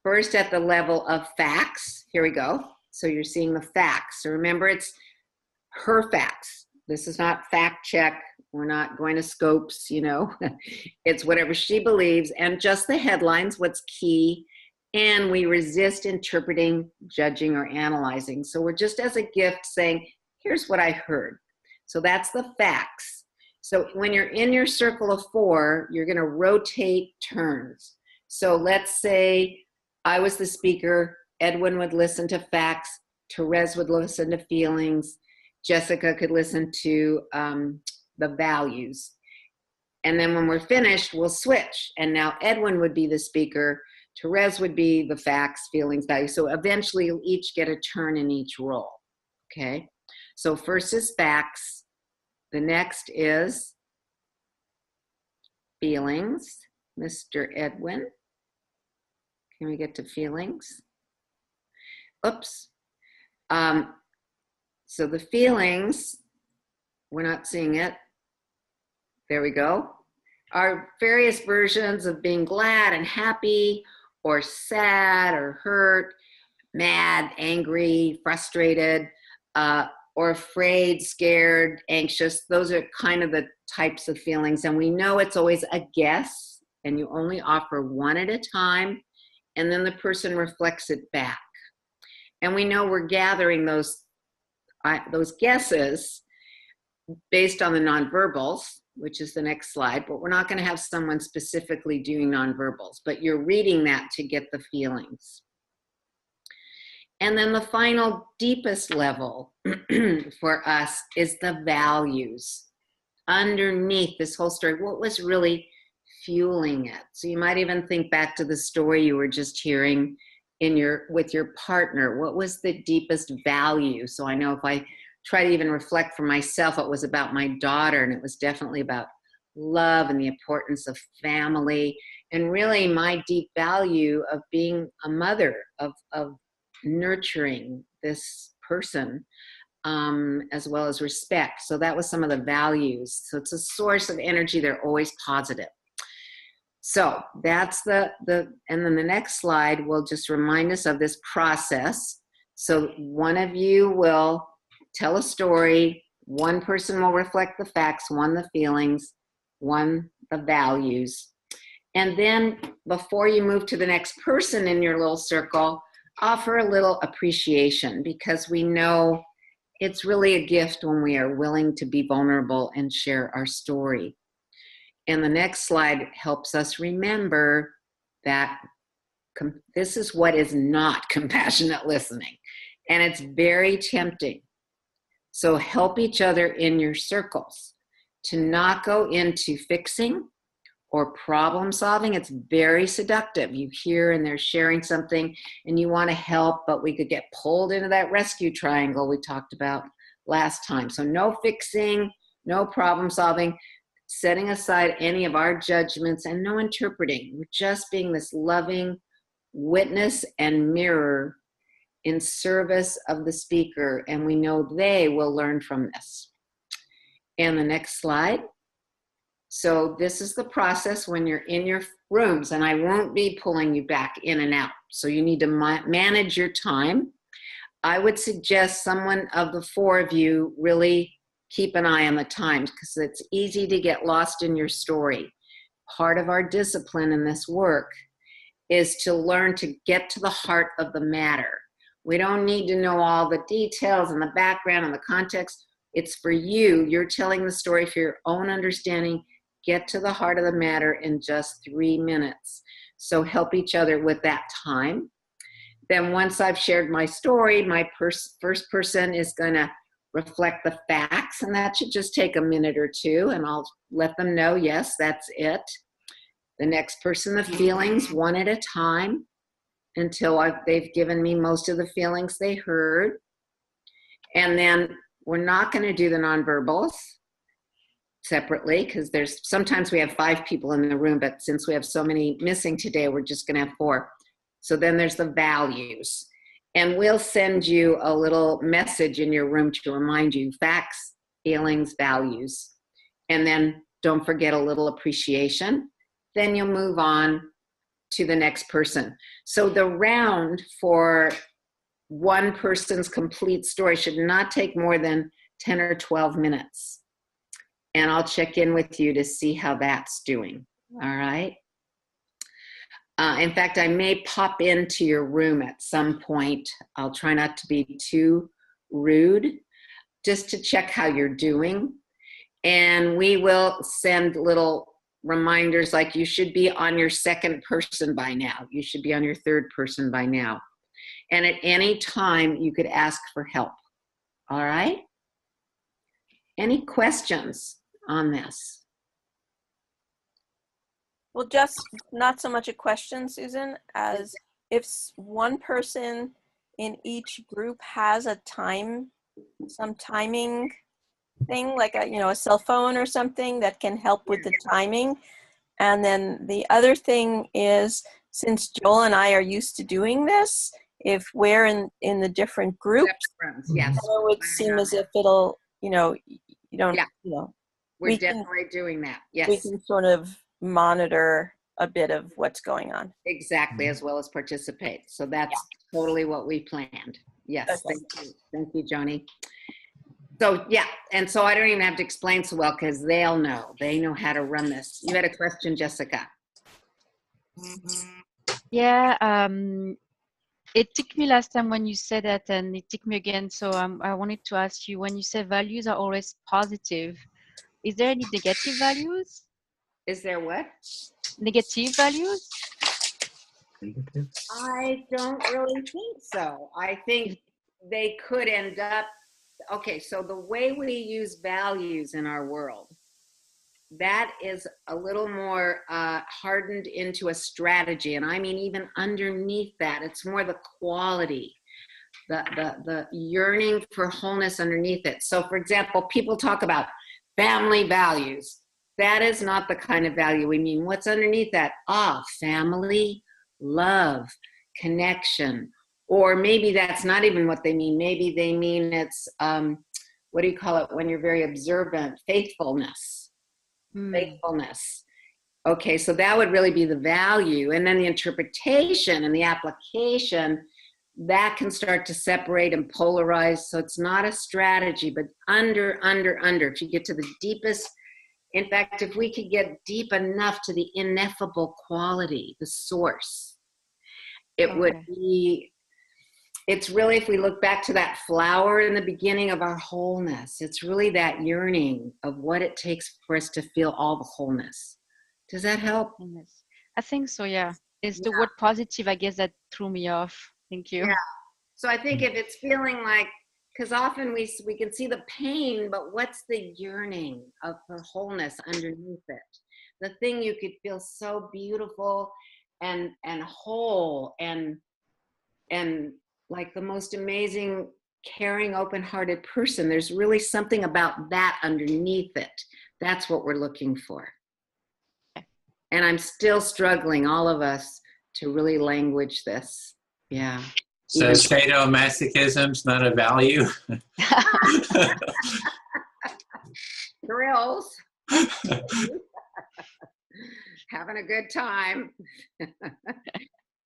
first at the level of facts. Here we go. So you're seeing the facts. So remember, it's her facts. This is not fact check. We're not going to scopes, It's whatever she believes, and just the headlines, what's key. And we resist interpreting, judging, or analyzing. So we're just as a gift saying, here's what I heard. So that's the facts. So when you're in your circle of 4, you're going to rotate turns. So let's say I was the speaker, Edwin would listen to facts, Therese would listen to feelings, Jessica could listen to the values. And then when we're finished, we'll switch. And now Edwin would be the speaker, Therese would be the facts, feelings, values. So eventually you'll each get a turn in each role, okay? So first is facts. The next is feelings, Mr. Edwin. Can we get to feelings? Oops. So the feelings, we're not seeing it. There we go. Are various versions of being glad and happy, or sad or hurt, mad, angry, frustrated, or afraid, scared, anxious. Those are kind of the types of feelings. And we know it's always a guess, and you only offer one at a time, and then the person reflects it back. And we know we're gathering those guesses based on the nonverbals, which is the next slide, but we're not going to have someone specifically doing nonverbals, but you're reading that to get the feelings. And then the final deepest level for us is the values. Underneath this whole story, what was really fueling it? So you might even think back to the story you were just hearing with your partner. What was the deepest value? So I know if I try to even reflect for myself, it was about my daughter, and it was definitely about love and the importance of family, and really my deep value of being a mother, of nurturing this person, as well as respect. So that was some of the values. So it's a source of energy. They're always positive. So that's and then the next slide will just remind us of this process. So one of you will tell a story, one person will reflect the facts, one the feelings, one the values. And then before you move to the next person in your little circle, offer a little appreciation, because we know it's really a gift when we are willing to be vulnerable and share our story. And the next slide helps us remember that this is what is not compassionate listening. And it's very tempting. So help each other in your circles to not go into fixing or problem solving. It's very seductive. You hear and they're sharing something and you want to help, but we could get pulled into that rescue triangle we talked about last time. So no fixing, no problem solving, setting aside any of our judgments, and no interpreting. We're just being this loving witness and mirror in service of the speaker, and we know they will learn from this. And the next slide. So this is the process when you're in your rooms, and I won't be pulling you back in and out. So you need to manage your time. I would suggest someone of the four of you really keep an eye on the times, because it's easy to get lost in your story. Part of our discipline in this work is to learn to get to the heart of the matter. We don't need to know all the details and the background and the context. It's for you. You're telling the story for your own understanding. Get to the heart of the matter in just 3 minutes. So help each other with that time. Then once I've shared my story, my first person is going to reflect the facts, and that should just take a minute or two, and I'll let them know, yes, that's it. The next person, the feelings, one at a time, until they've given me most of the feelings they heard. And then we're not going to do the nonverbals separately, because sometimes we have 5 people in the room, but since we have so many missing today, we're just going to have 4. So then there's the values. And we'll send you a little message in your room to remind you facts, feelings, values. And then don't forget a little appreciation. Then you'll move on to the next person. So the round for one person's complete story should not take more than 10 or 12 minutes. And I'll check in with you to see how that's doing. All right. In fact, I may pop into your room at some point. I'll try not to be too rude, just to check how you're doing. And we will send little reminders like you should be on your second person by now. You should be on your third person by now. And at any time, you could ask for help. All right? Any questions on this? Well, just not so much a question, Susan, as if one person in each group has some timing thing, like a cell phone or something that can help with the timing. And then the other thing is, since Joel and I are used to doing this, if we're in the different groups, yes, it would seem as if it'll, you know, you don't, Yeah. you know, we're we can- definitely doing that. we Yes, can sort of monitor a bit of what's going on. exactly, as well as participate. So that's totally what we planned. Yes, Okay. thank you, Joni. So yeah, and so I don't even have to explain so well because they'll know. They know how to run this. You had a question, Jessica. Yeah, it took me last time when you said that, and it took me again. So I wanted to ask you, when you say values are always positive, is there any negative values? Is there what? Negative values? I don't really think so. I think they could end up, okay, so the way we use values in our world, that is a little more hardened into a strategy. And I mean, even underneath that, it's more the quality, the yearning for wholeness underneath it. So for example, people talk about family values. That is not the kind of value we mean. What's underneath that? Family, love, connection. Or maybe that's not even what they mean. Maybe they mean it's, what do you call it when you're very observant? Faithfulness. Faithfulness. Okay, so that would really be the value. And then the interpretation and the application, that can start to separate and polarize. So it's not a strategy, but under. If you get to the deepest, in fact, if we could get deep enough to the ineffable quality, the source, it would be, it's really, if we look back to that flower in the beginning of our wholeness, it's really that yearning of what it takes for us to feel all the wholeness. Does that help? I think so, yeah. It's the word positive, I guess, that threw me off. Thank you. Yeah. So I think if it's feeling like, because often we can see the pain, but what's the yearning of the wholeness underneath it? The thing you could feel so beautiful and whole and like the most amazing, caring, open-hearted person. There's really something about that underneath it. That's what we're looking for. And I'm still struggling, all of us, to really language this. Yeah. So sadomasochism's not a value? Thrills. Having a good time.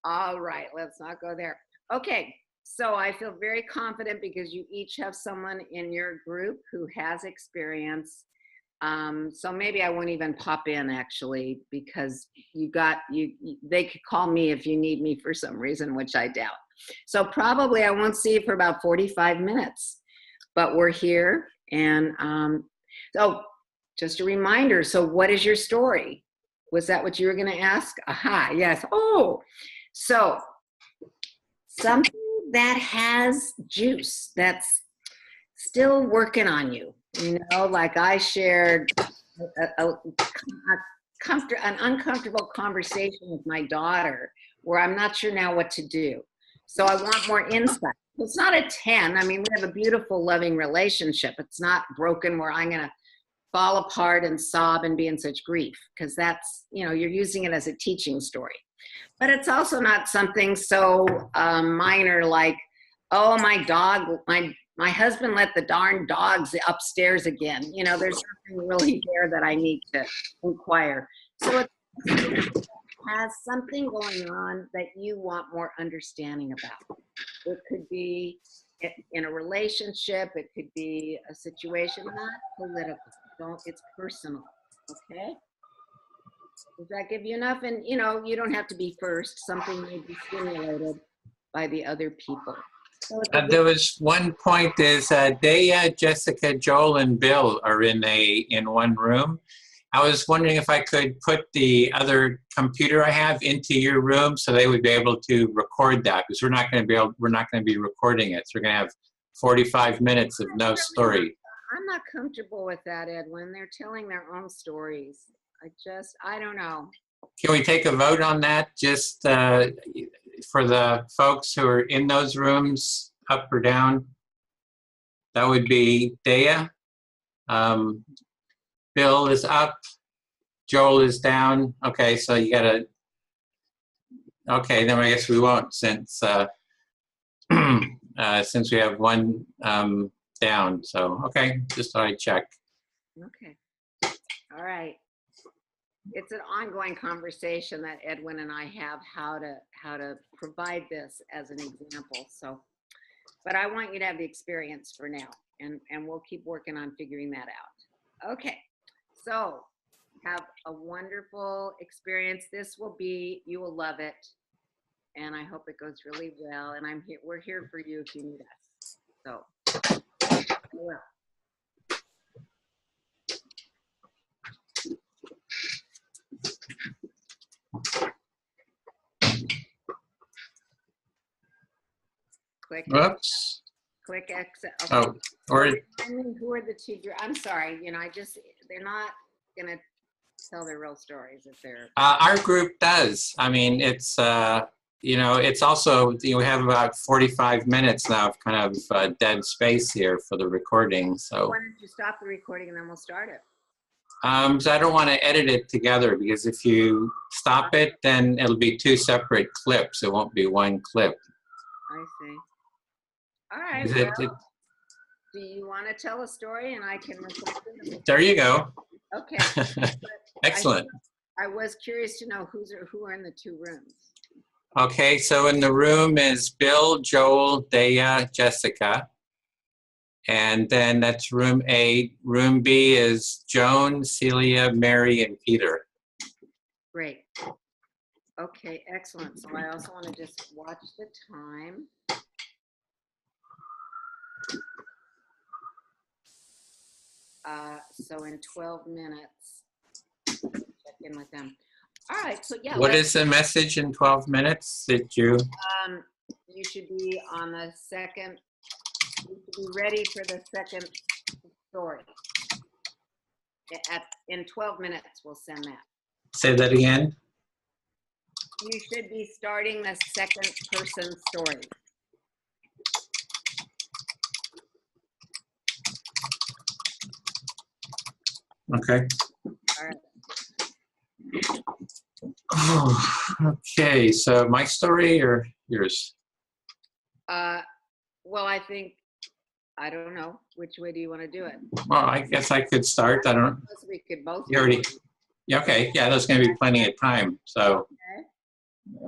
All right, let's not go there. Okay, so I feel very confident because you each have someone in your group who has experience. So maybe I won't even pop in actually, because they could call me if you need me for some reason, which I doubt. So probably I won't see you for about 45 minutes, but we're here. And so just a reminder, so what is your story? Was that what you were gonna ask? Aha, yes. Oh, so something that has juice, that's still working on you. You know, like I shared an uncomfortable conversation with my daughter where I'm not sure now what to do. So I want more insight. It's not a 10. I mean, we have a beautiful, loving relationship. It's not broken where I'm going to fall apart and sob and be in such grief, because that's, you know, you're using it as a teaching story. But it's also not something so minor like, oh, my dog, my husband let the darn dogs upstairs again. You know, there's nothing really there that I need to inquire. So it has something going on that you want more understanding about. It could be in a relationship. It could be a situation, not political. It's personal, okay? Does that give you enough? And, you know, you don't have to be first. Something may be stimulated by the other people. So there was one point is Dea, Jessica, Joel, and Bill are in one room. I was wondering if I could put the other computer I have into your room so they would be able to record that, because we're not going to be recording it. So we're going to have 45 minutes of no story. I'm not comfortable with that, Edwin. They're telling their own stories. I don't know. Can we take a vote on that? Just for the folks who are in those rooms, up or down? That would be Dea. Bill is up. Joel is down. Okay, so you gotta Okay, then I guess we won't since since we have one down. So, okay, just thought I'd check. Okay. All right. It's an ongoing conversation that Edwin and I have how to provide this as an example. So, but I want you to have the experience for now, and we'll keep working on figuring that out. Okay. So, have a wonderful experience. This will be, you will love it. And I hope it goes really well. And I'm here, we're here for you if you need us. So, I will. Click. Whoops. Click exit. Okay. Oh, or I mean, who are the two? I'm sorry. You know, they're not gonna tell their real stories if they're. our group does. I mean, it's you know, it's also, you know, we have about 45 minutes now of kind of dead space here for the recording. So Why don't you stop the recording and then we'll start it? so I don't want to edit it together, because if you stop it, then it'll be two separate clips. It won't be one clip. I see. All right. Is Well, do you want to tell a story and I can record it? There you go. Okay. Excellent. I was curious to know who are in the two rooms. Okay, so in the room is Bill, Joel, Dea, Jessica. And then that's room A. Room B is Joan, Celia, Mary, and Peter. Great. Okay, excellent. So I also want to just watch the time. So in 12 minutes, check in with them. All right, so yeah. What is the message in 12 minutes? Did you? You should be on the second, you should be ready for the second story. In 12 minutes, we'll send that. Say that again. You should be starting the second person story. Okay. All right. Oh, okay, so my story or yours? Well, I don't know. Which way do you want to do it? Well, I guess I could start. I don't. We could both. You already. Yeah, okay. Yeah, there's going to be plenty of time. So,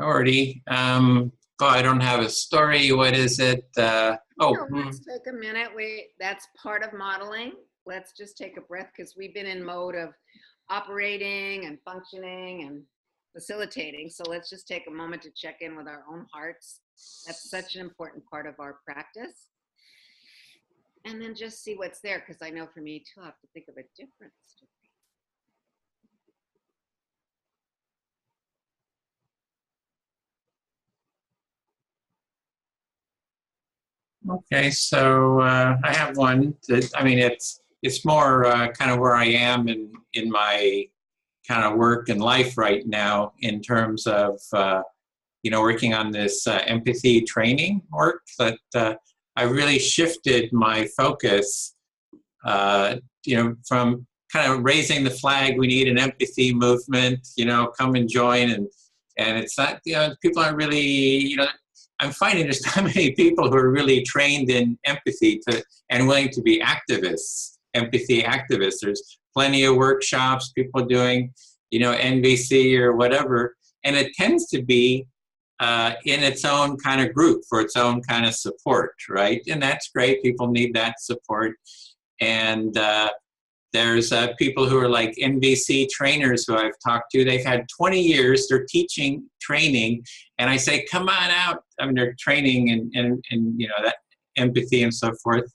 already. Oh, I don't have a story. What is it? Let's take a minute. That's part of modeling. Let's just take a breath because we've been in mode of operating and functioning and facilitating. So let's just take a moment to check in with our own hearts. That's such an important part of our practice. And then just see what's there, because I know for me too, I have to think of a different story. Okay, so I have one that, I mean, it's more kind of where I am in my kind of work and life right now in terms of, you know, working on this empathy training work that I really shifted my focus, you know, from kind of raising the flag, we need an empathy movement, you know, come and join. And it's not, you know, people aren't really, you know, I'm finding there's not many people who are really trained in empathy and willing to be activists, empathy activists. There's plenty of workshops, people doing, you know, NVC or whatever, and it tends to be in its own kind of group for its own kind of support, right? And that's great. People need that support. And there's people who are like NVC trainers who I've talked to. They've had 20 years, they're teaching, training, and I say, come on out. I mean, they're training and you know, that empathy and so forth.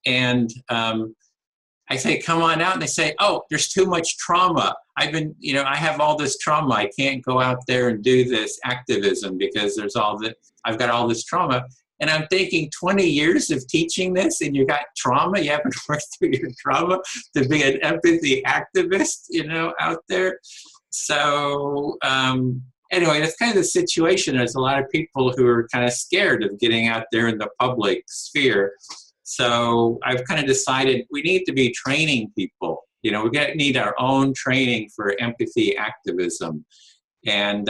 And I say, come on out. And they say, oh, there's too much trauma. I've been, you know, I have all this trauma. I can't go out there and do this activism because there's all that, I've got all this trauma. And I'm thinking 20 years of teaching this and you got trauma, you haven't worked through your trauma to be an empathy activist, you know, out there. So anyway, that's kind of the situation. There's a lot of people who are kind of scared of getting out there in the public sphere. So I've kind of decided we need to be training people. You know, we need our own training for empathy activism. And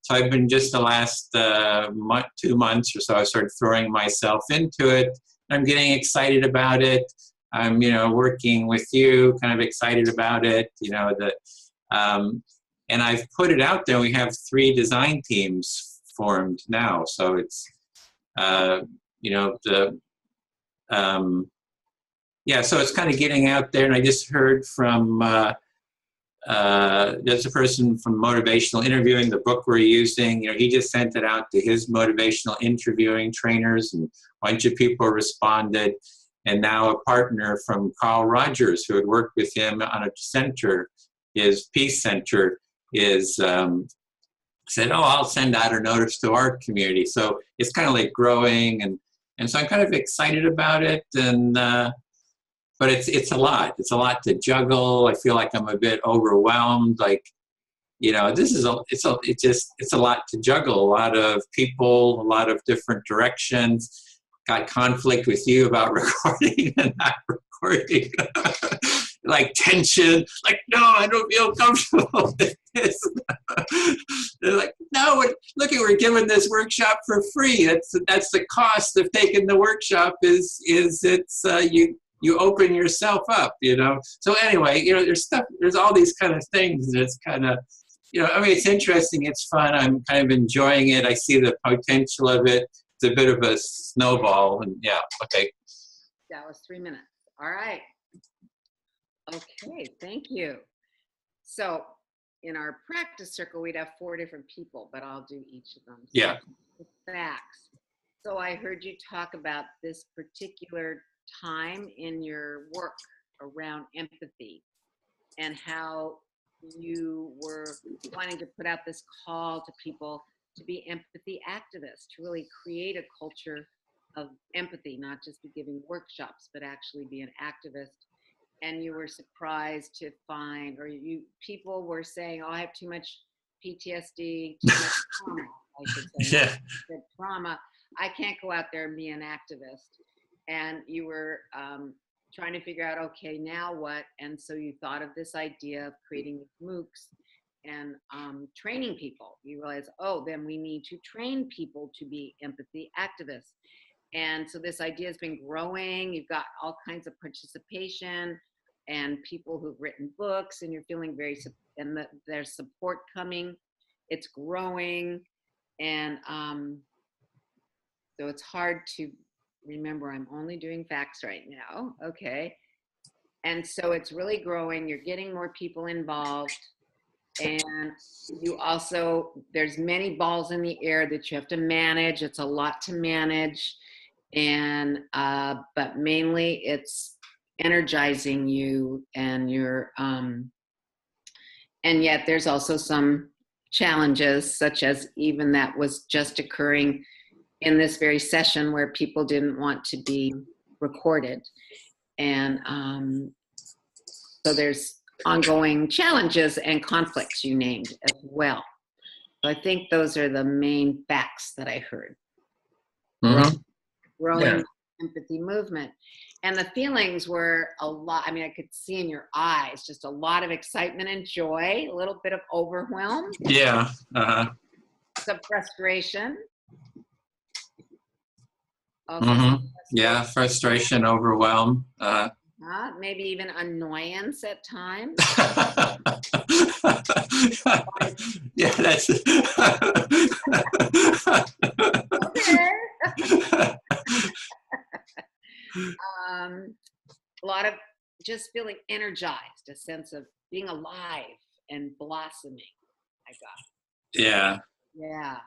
So I've been just the last 2 months or so, I started throwing myself into it. I'm getting excited about it. I'm, working with you, kind of excited about it, and I've put it out there. We have 3 design teams formed now. So it's, so it's kind of getting out there. And I just heard from, there's a person from Motivational Interviewing, the book we're using, he just sent it out to his motivational interviewing trainers, and a bunch of people responded. And now a partner from Carl Rogers, who had worked with him on a center, his Peace Center, is said, "Oh, I'll send out a notice to our community." So it's kind of like growing, and so I'm kind of excited about it. And but it's a lot. It's a lot to juggle. I feel like I'm a bit overwhelmed. Like, this is it's a lot to juggle. A lot of people, a lot of different directions. Got conflict with you about recording and not recording. Like tension, like, no, I don't feel comfortable with this. They're like, no, we're giving this workshop for free. That's the cost of taking the workshop is it's you open yourself up, So anyway, there's all these kind of things, and it's kind of, it's interesting, it's fun, I'm kind of enjoying it, I see the potential of it. It's a bit of a snowball, and okay. That was 3 minutes. All right. Okay, thank you. So in our practice circle, we'd have 4 different people, but I'll do each of them. Yeah. Facts. So I heard you talk about this particular time in your work around empathy, and how you were wanting to put out this call to people to be empathy activists, to really create a culture of empathy, not just be giving workshops, but actually be an activist. And you were surprised to find, or people were saying, "Oh, I have too much PTSD, too much trauma," I should say. Yeah. The trauma. I can't go out there and be an activist. And you were trying to figure out, okay, now what? And so you thought of this idea of creating MOOCs and training people. You realize, oh, then we need to train people to be empathy activists. And so this idea has been growing. You've got all kinds of participation and people who've written books, and you're feeling there's support coming. It's growing. And so it's hard to remember, I'm only doing facts right now. Okay. And so it's really growing. You're getting more people involved. And you also, there's many balls in the air that you have to manage. It's a lot to manage. And, but mainly it's energizing you, and you're, and yet there's also some challenges, such as even that was just occurring in this very session where people didn't want to be recorded. And so there's ongoing challenges and conflicts you named as well. So I think those are the main facts that I heard. Mm-hmm. Growing empathy movement. And the feelings were a lot, I mean, I could see in your eyes, just a lot of excitement and joy, a little bit of overwhelm. Yeah. Some frustration. Okay. Mm-hmm. Yeah, frustration, overwhelm. Maybe even annoyance at times. Yeah, that's Okay. A lot of just feeling energized, a sense of being alive and blossoming, I got. Yeah. Yeah.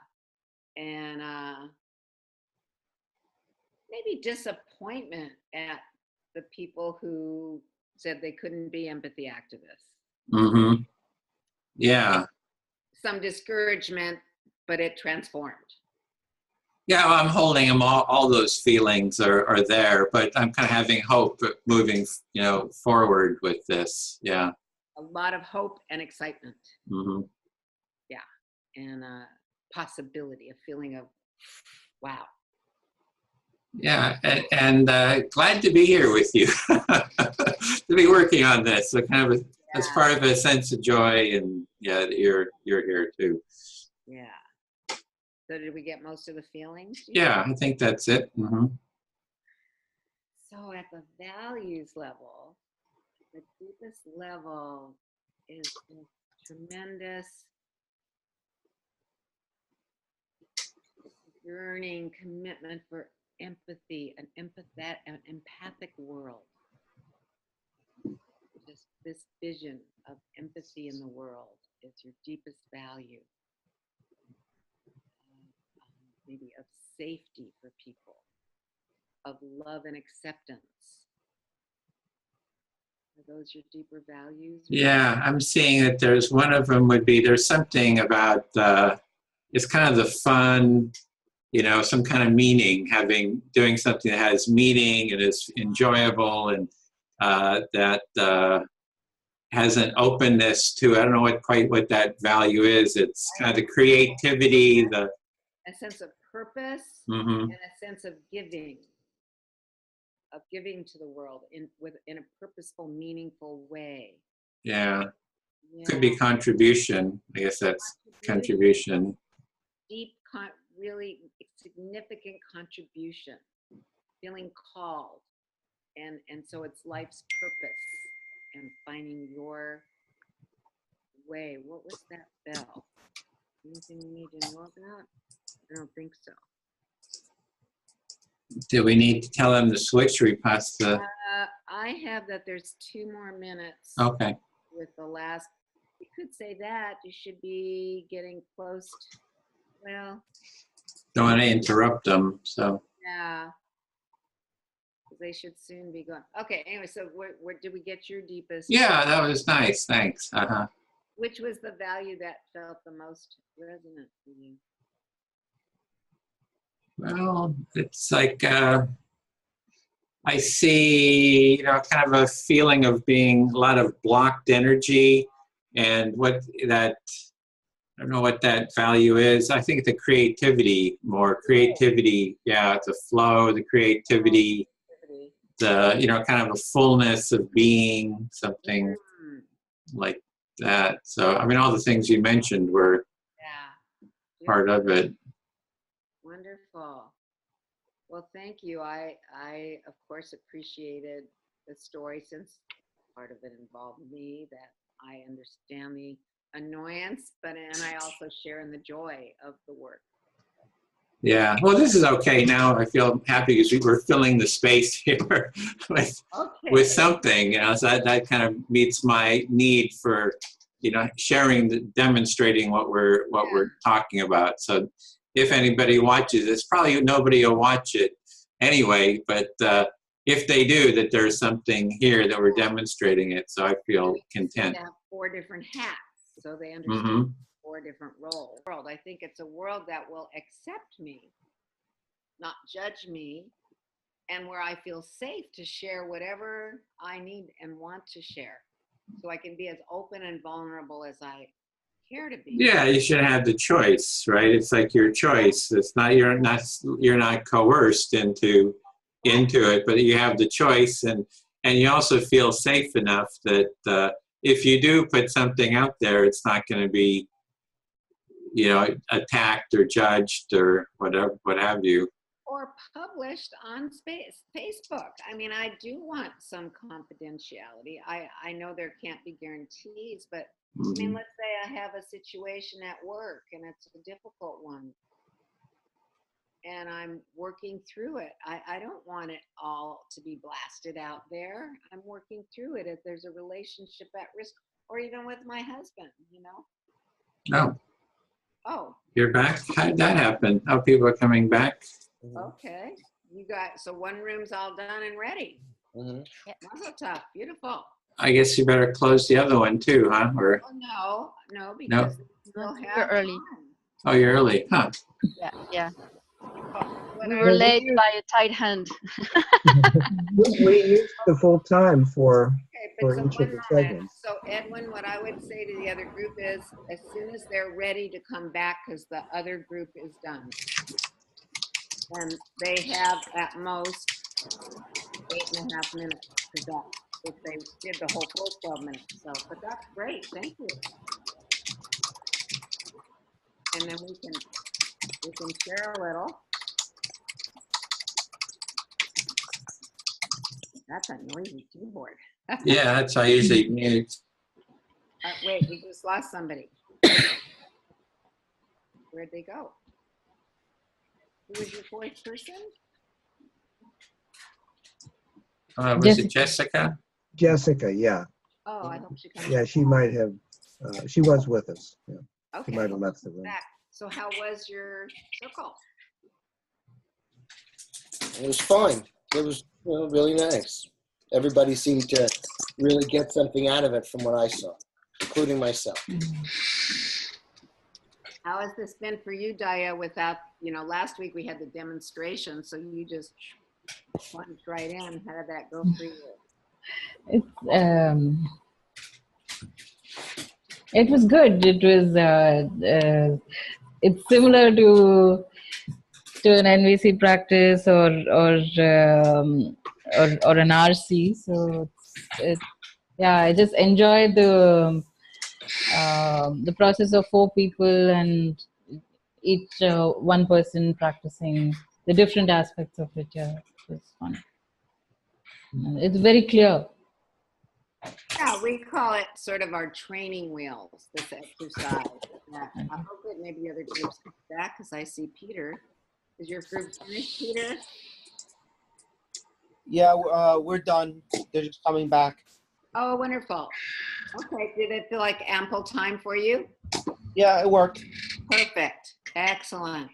And maybe disappointment at the people who said they couldn't be empathy activists. Mm-hmm. Yeah. Some discouragement, but it transformed. Yeah, well, I'm holding them all those feelings are there, but I'm kind of having hope moving, forward with this. Yeah. A lot of hope and excitement. Mm-hmm. Yeah. And possibility, a feeling of, wow. Yeah, and glad to be here with you, to be working on this. So kind of as part of a sense of joy, and yeah, you're here too. Yeah. So did we get most of the feelings? Yeah, I think that's it. Mm-hmm. So at the values level, the deepest level is this tremendous yearning commitment for empathy, an empathic world. Just this vision of empathy in the world is your deepest value. Maybe of safety for people, of love and acceptance. Are those your deeper values? Yeah, I'm seeing that there's one of them would be, there's something about, it's kind of the fun, you know, some kind of meaning, doing something that has meaning and is enjoyable, and that has an openness to, I don't know quite what that value is. It's kind of the creativity, a sense of purpose, mm-hmm. and a sense of giving to the world in a purposeful, meaningful way. Yeah. Could be contribution. I guess that's contribution. Deep, really significant contribution, feeling called, and so it's life's purpose and finding your way. What was that bell? Anything we need to know about? I don't think so. Do we need to tell them to switch, or we pass the? I have that there's 2 more minutes. Okay. With the last, you could say that you should be getting close to, well. Don't want to interrupt them, so. Yeah. Because they should soon be gone. Okay, anyway, so where did we get your deepest? Yeah, that was nice, thanks. Uh-huh. Which was the value that felt the most resonant for you? Well, it's like, I see, you know, kind of a feeling of being a lot of blocked energy, and what that, I don't know what that value is. I think the creativity, yeah, the flow, the creativity, the, you know, kind of a fullness of being, something like that. So, I mean, all the things you mentioned were part of it. Wonderful. Well, thank you. I of course appreciated the story, since part of it involved me, that I understand the annoyance, and I also share in the joy of the work. Yeah, well, this is okay now. I feel happy because we're filling the space here with something, you know, so that kind of meets my need for, you know, sharing, demonstrating what we're talking about. So if anybody watches this, probably nobody will watch it anyway, but if they do, that there's something here that we're demonstrating it, so I feel content. They have 4 different hats, so they understand 4 different roles. I think it's a world that will accept me, not judge me, and where I feel safe to share whatever I need and want to share, so I can be as open and vulnerable as I care to be. Yeah, you should have the choice, right? It's like your choice. It's not, you're not coerced into it, but you have the choice, and you also feel safe enough that if you do put something out there, it's not going to be, you know, attacked or judged or whatever, what have you. Or published on Facebook. I mean, I do want some confidentiality. I know there can't be guarantees, but I mean, let's say I have a situation at work and it's a difficult one, and I'm working through it. I don't want it all to be blasted out there. I'm working through it if there's a relationship at risk, or even with my husband, you know? No. Oh. You're back? How did that happen? Oh, people are coming back? Okay. You got, so one room's all done and ready. Mazel tov. Beautiful. I guess you better close the other one too, huh? Or no, because we'll have early. time. Oh, you're early, huh? Yeah. We were late by a tight hand. We used the full time for each of the segments. So Edwin, what I would say to the other group is, as soon as they're ready to come back, because the other group is done, and they have at most 8.5 minutes to go if they did the whole full 12 minutes. So, but that's great. Thank you. And then we can You can share a little. That's a noisy keyboard. Yeah, that's how I usually mute. Wait, we just lost somebody. Where'd they go? Who was your fourth person? Was it Jessica? Jessica, yeah. Oh, I hope she comes Yeah, she might have, she was with us. Yeah. Okay. She might have left the room. Back. So how was your circle? It was fine. It was really nice. Everybody seemed to really get something out of it from what I saw, including myself. How has this been for you, Daya, without, last week we had the demonstration, so you just plunged right in. How did that go for you? It was good. It was it's similar to an NVC practice or an RC. So yeah, I just enjoyed the process of 4 people and each one person practicing the different aspects of it. Yeah, it was fun. It's very clear. Yeah, we call it sort of our training wheels, this exercise. Yeah. I hope that maybe other groups come back because I see Peter. Is your group finished, Peter? Yeah, we're done. They're just coming back. Oh, wonderful. Okay, did it feel like ample time for you? Yeah, it worked. Perfect. Excellent.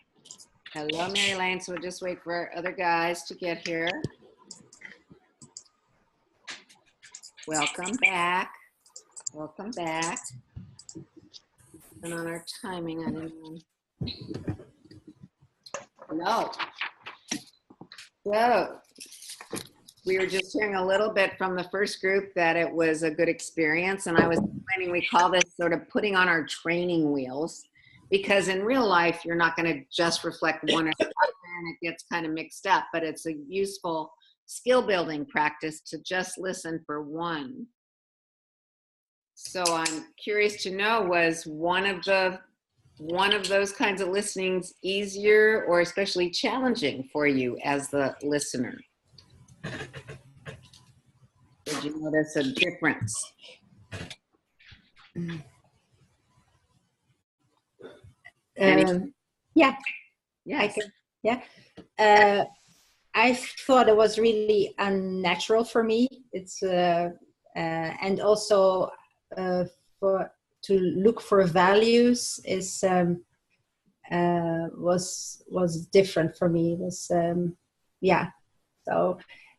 Hello, Mary Lane. So we'll just wait for our other guys to get here. Welcome back. Welcome back. And on our timing, I didn't know. Hello. So we were just hearing a little bit from the first group that it was a good experience. And I was explaining, we call this sort of putting on our training wheels, because in real life, you're not going to just reflect one or the other, and it gets kind of mixed up, but it's a useful skill building practice to just listen for one. So I'm curious to know, was one of those kinds of listenings easier or especially challenging for you as the listener? Did you notice a difference? Yeah. Yes. I thought it was really unnatural for me. It's and also to look for values is was different for me. It was yeah. So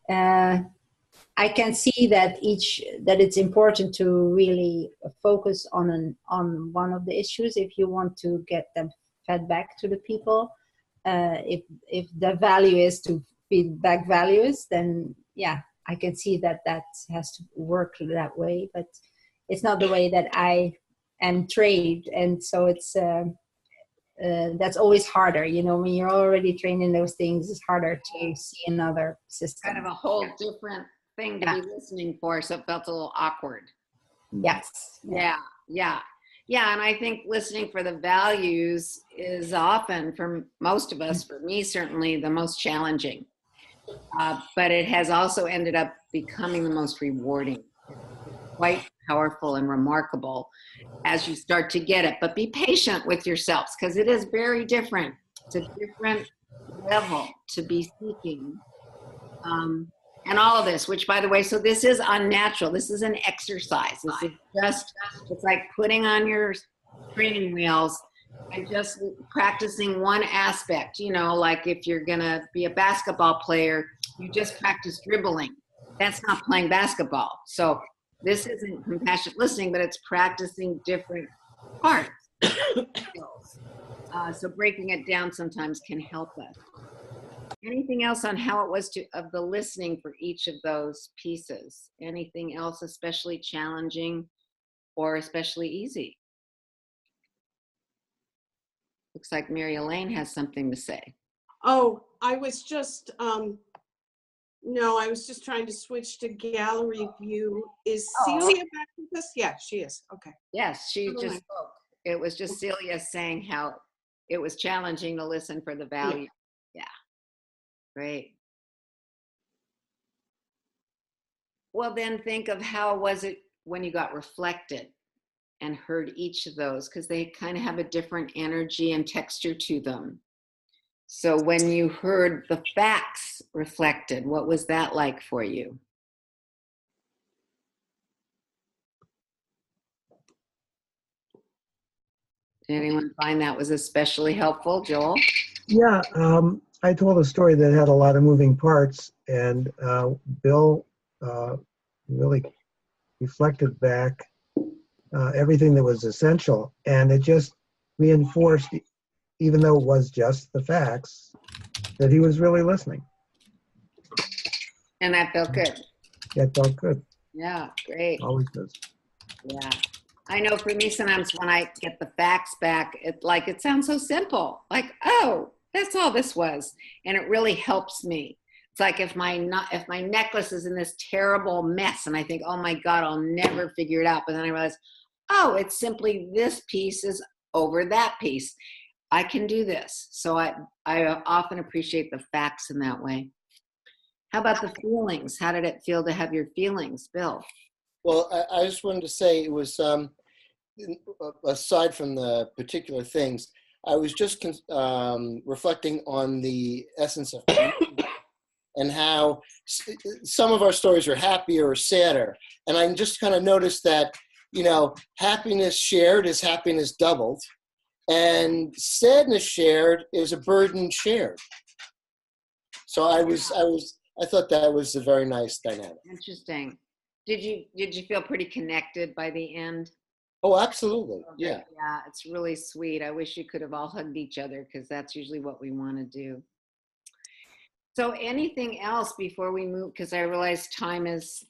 I can see that it's important to really focus on one of the issues if you want to get them fed back to the people. If the value is to feed back values, then yeah, I can see that has to work that way, but it's not the way that I am trained, and so it's that's always harder. When you're already trained in those things, it's harder to see another system. Kind of a whole different thing to be listening for, so it felt a little awkward. Yes. Yeah, and I think listening for the values is often, for most of us, for me certainly, the most challenging. But it has also ended up becoming the most rewarding. It's quite powerful and remarkable as you start to get it. But be patient with yourselves, because it is very different. It's a different level to be seeking. And all of this, which, by the way, so this is unnatural. This is an exercise. This is just, it's like putting on your training wheels and just practicing one aspect. Like if you're going to be a basketball player, you just practice dribbling. That's not playing basketball. So this isn't compassionate listening, but it's practicing different parts. So breaking it down sometimes can help us. Anything else on how it was of the listening for each of those pieces? Anything else especially challenging or especially easy? Looks like Mary Elaine has something to say. Oh, I was just, no, I was just trying to switch to gallery view. Is Celia back with us? Yeah, she is. Okay. Yes, she just spoke. It was just Celia saying how it was challenging to listen for the value. Yeah. Great. Well, then think of how was it when you got reflected and heard each of those, because they kind of have a different energy and texture to them. So when you heard the facts reflected, what was that like for you? Did anyone find that was especially helpful, Joel? Yeah, I told a story that had a lot of moving parts, and Bill really reflected back everything that was essential, and it just reinforced, even though it was just the facts, that he was really listening. And that felt good. That felt good. Yeah, great. Always does. Yeah. I know for me, sometimes when I get the facts back, it sounds so simple. Like, oh, that's all this was. And it really helps me. It's like if my necklace is in this terrible mess and I think, oh my God, I'll never figure it out. But then I realize, oh, it's simply this piece is over that piece. I can do this. So I often appreciate the facts in that way. How about the feelings? How did it feel to have your feelings, Bill? Well, I just wanted to say it was, aside from the particular things, I was just reflecting on the essence of community and how some of our stories are happier or sadder. And I just kind of noticed that, happiness shared is happiness doubled, and sadness shared is a burden shared. So I thought that was a very nice dynamic. Interesting. Did you feel pretty connected by the end? Oh, absolutely. Yeah. Yeah, it's really sweet. I wish you could have all hugged each other, because that's usually what we want to do. So anything else before we move? Because I realize time is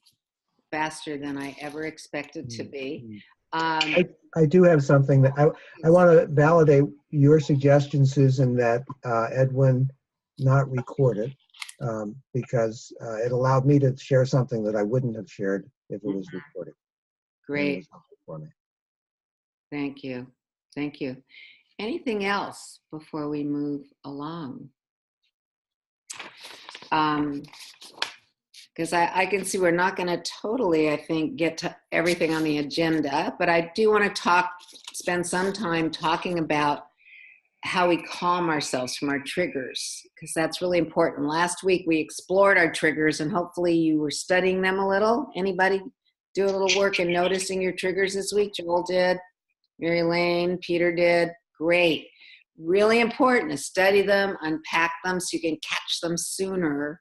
faster than I ever expected to be. I do have something that I want to validate your suggestion, Susan, that Edwin not record it, because it allowed me to share something that I wouldn't have shared if it was recorded. Great. For me. Thank you. Thank you. Anything else before we move along? Because I can see we're not going to totally, I think, get to everything on the agenda, but I do want to spend some time talking about how we calm ourselves from our triggers, because that's really important. Last week we explored our triggers, and hopefully you were studying them a little. Anybody do a little work in noticing your triggers this week? Joel did, Mary Lane, Peter did. Great. Really important to study them, unpack them so you can catch them sooner.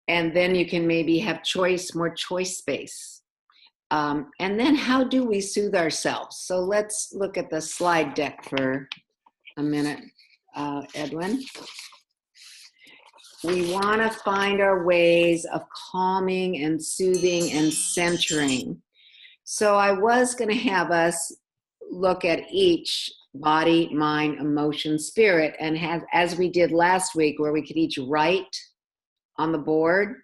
And then you can maybe have more choice space. And then how do we soothe ourselves? So let's look at the slide deck for a minute, Edwin. We want to find our ways of calming and soothing and centering. So I was going to have us look at each body, mind, emotion, spirit, and have, as we did last week, where we could each write on the board.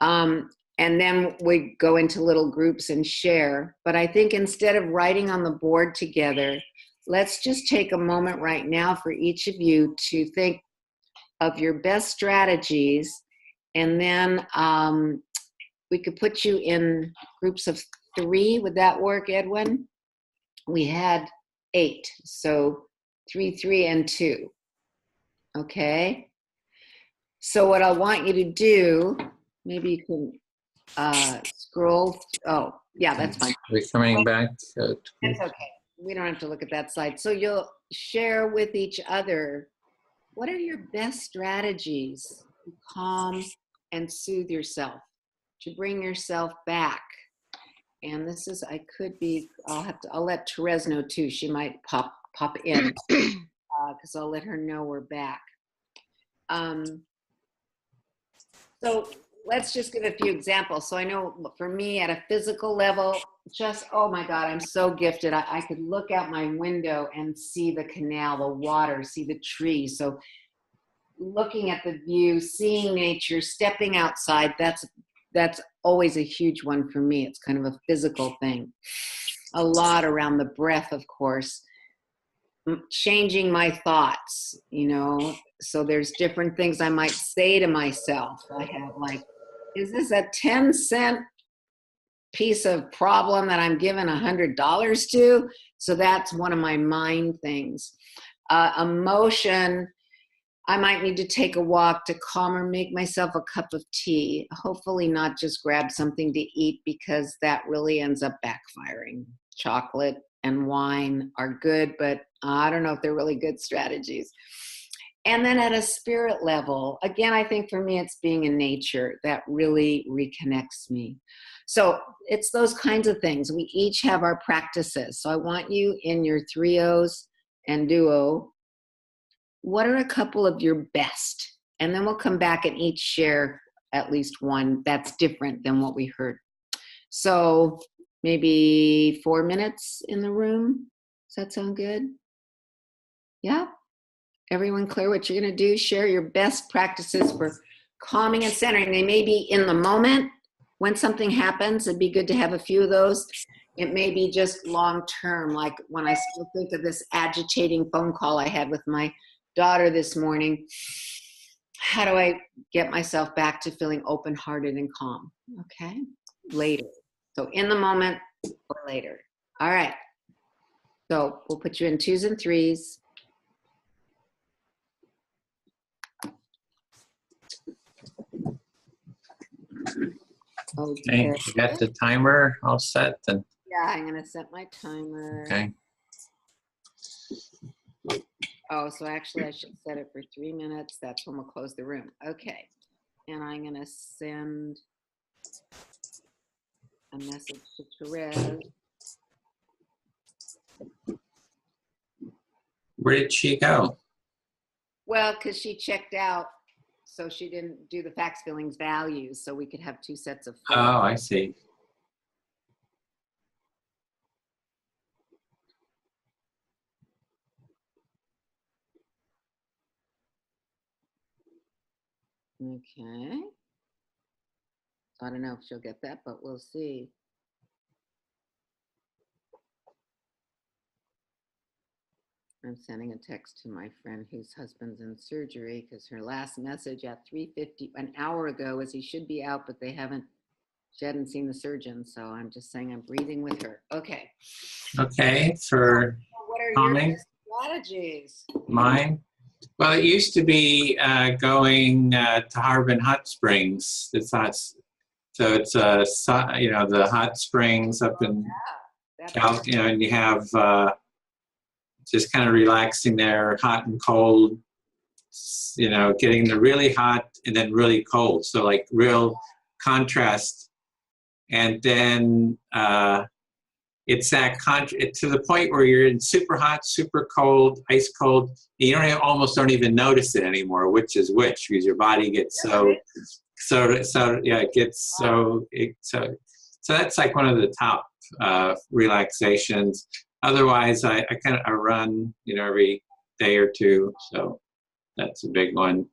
And then we go into little groups and share. But I think instead of writing on the board together, let's just take a moment right now for each of you to think of your best strategies. And then we could put you in groups of 3. Would that work, Edwin? We had 8. So 3, 3, and 2. Okay. So what I want you to do, maybe you can scroll. Oh, yeah, that's fine. We're coming back. That's okay. We don't have to look at that slide. So you'll share with each other, what are your best strategies to calm and soothe yourself, to bring yourself back? And this is, I'll let Therese know too. She might pop in because I'll let her know we're back. So let's just give a few examples. So I know for me at a physical level, just, oh my God, I'm so gifted. I could look out my window and see the canal, the water, see the trees. So looking at the view, seeing nature, stepping outside, that's always a huge one for me. It's kind of a physical thing. A lot around the breath, of course. changing my thoughts, you know. So there's different things I might say to myself. I have like, is this a 10-cent piece of problem that I'm giving $100 to? So that's one of my mind things. Emotion, I might need to take a walk to calm or make myself a cup of tea. Hopefully not just grab something to eat, because that really ends up backfiring. Chocolate and wine are good, but I don't know if they're really good strategies. And then at a spirit level, again, I think for me, it's being in nature that really reconnects me. So it's those kinds of things. We each have our practices. So I want you in your trios and duo, what are a couple of your best? And then we'll come back and each share at least one that's different than what we heard. So maybe 4 minutes in the room. Does that sound good? Yeah? Everyone clear what you're going to do? Share your best practices for calming and centering. They may be in the moment when something happens. It'd be good to have a few of those. It may be just long term, like when I still think of this agitating phone call I had with my daughter this morning. How do I get myself back to feeling open-hearted and calm? Okay, later. So in the moment or later. All right. So we'll put you in 2s and 3s. Okay, you got the timer all set then? Yeah, I'm gonna set my timer. Okay. Oh, so actually I should set it for 3 minutes. That's when we'll close the room. Okay. And I'm gonna send a message to Therese. Where did she go? Well, because she checked out, so she didn't do the facts, feelings, values, so we could have 2 sets of 4. Oh, I see. Okay. I don't know if she'll get that, but we'll see. I'm sending a text to my friend whose husband's in surgery, because her last message at 3:50, an hour ago, was he should be out, but she hadn't seen the surgeon. So I'm just saying I'm breathing with her. Okay. Okay, for What are calming. your strategies? Mine? Well, it used to be going to Harbin Hot Springs. It's hot, so it's the hot springs up in Cal, and you have just kind of relaxing there, hot and cold. Getting the really hot and then really cold. So like real contrast, and then it's that to the point where you're in super hot, super cold, ice cold. You almost don't even notice it anymore, which is which, because your body gets so that's like one of the top relaxations. Otherwise, I run, every day or two, so that's a big one.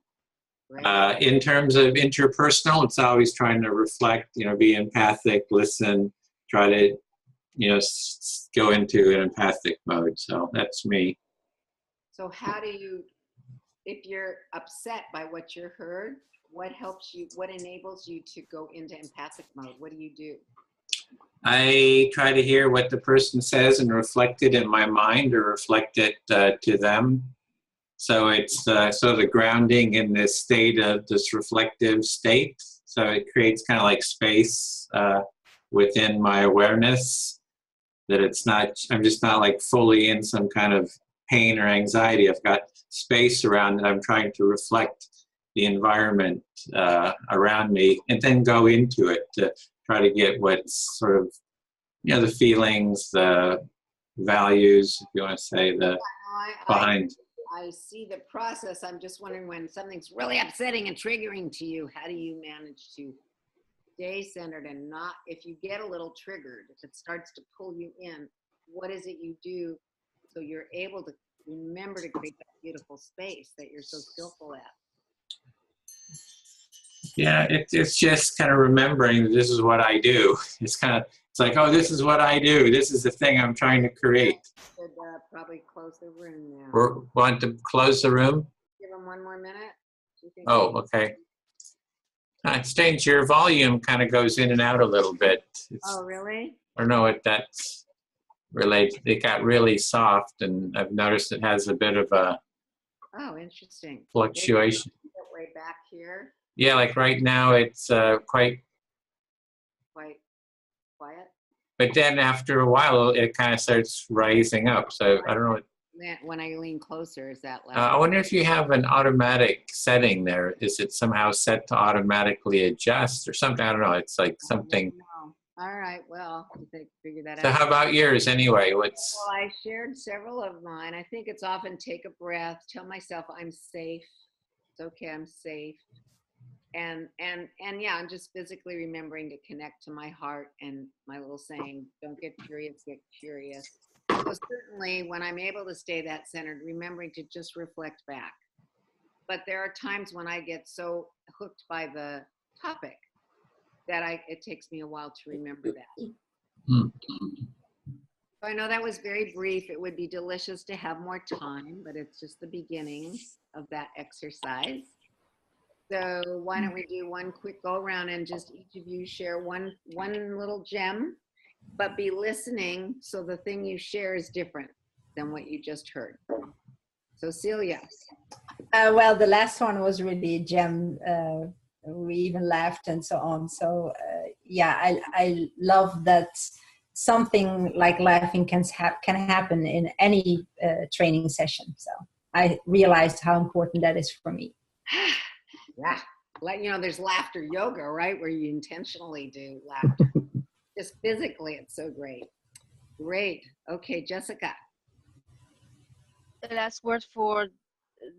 In terms of interpersonal, it's always trying to reflect, be empathic, listen, try to go into an empathic mode. So that's me. So how do you, if you're upset by what you heard, what helps you, what enables you to go into empathic mode? What do you do? I try to hear what the person says and reflect it in my mind or reflect it to them. So it's sort of grounding in this state of this reflective state. So it creates kind of like space within my awareness, that I'm just not like fully in some kind of pain or anxiety. I've got space around it. I'm trying to reflect the environment around me and then go into it to try to get what's sort of, the feelings, the values, if you want to say, behind. I see the process. I'm just wondering, when something's really upsetting and triggering to you, how do you manage to stay centered and not, if you get a little triggered, if it starts to pull you in, what is it you do so you're able to remember to create that beautiful space that you're so skillful at? Yeah, it's just kind of remembering that this is what I do. It's like, oh, this is what I do. This is the thing I'm trying to create. should probably close the room now. We want to close the room? Give them 1 more minute. Do you think Oh, okay. Strange, your volume kind of goes in and out a little bit. Oh, really? I don't know what that's related. It got really soft, and I've noticed it has a bit of a Oh, interesting. fluctuation. Way back here, Yeah, like right now it's quite quite quiet. But then after a while, it kind of starts rising up. So I don't know. When I lean closer, is that loud? I wonder if you have an automatic setting there. Is it somehow set to automatically adjust or something? I don't know. It's like something. All right. Well, figure that out. So how about yours anyway? What's? Well, I shared several of mine. I think it's often take a breath, tell myself I'm safe. It's okay. I'm safe. And yeah, I'm just physically remembering to connect to my heart and my little saying, don't get curious, get curious. So certainly when I'm able to stay that centered, remembering to just reflect back. But there are times when I get so hooked by the topic that it takes me a while to remember that. So I know that was very brief. It would be delicious to have more time, but it's just the beginning of that exercise. So why don't we do one quick go around and just each of you share one little gem, but be listening so the thing you share is different than what you just heard. So Celia. Well, the last one was really a gem. We even laughed and so on. So yeah, I love that something like laughing can happen in any training session. So I realized how important that is for me. Yeah, like, there's laughter yoga, right? Where you intentionally do laughter. Just physically, it's so great. Great. Okay, Jessica. The last word for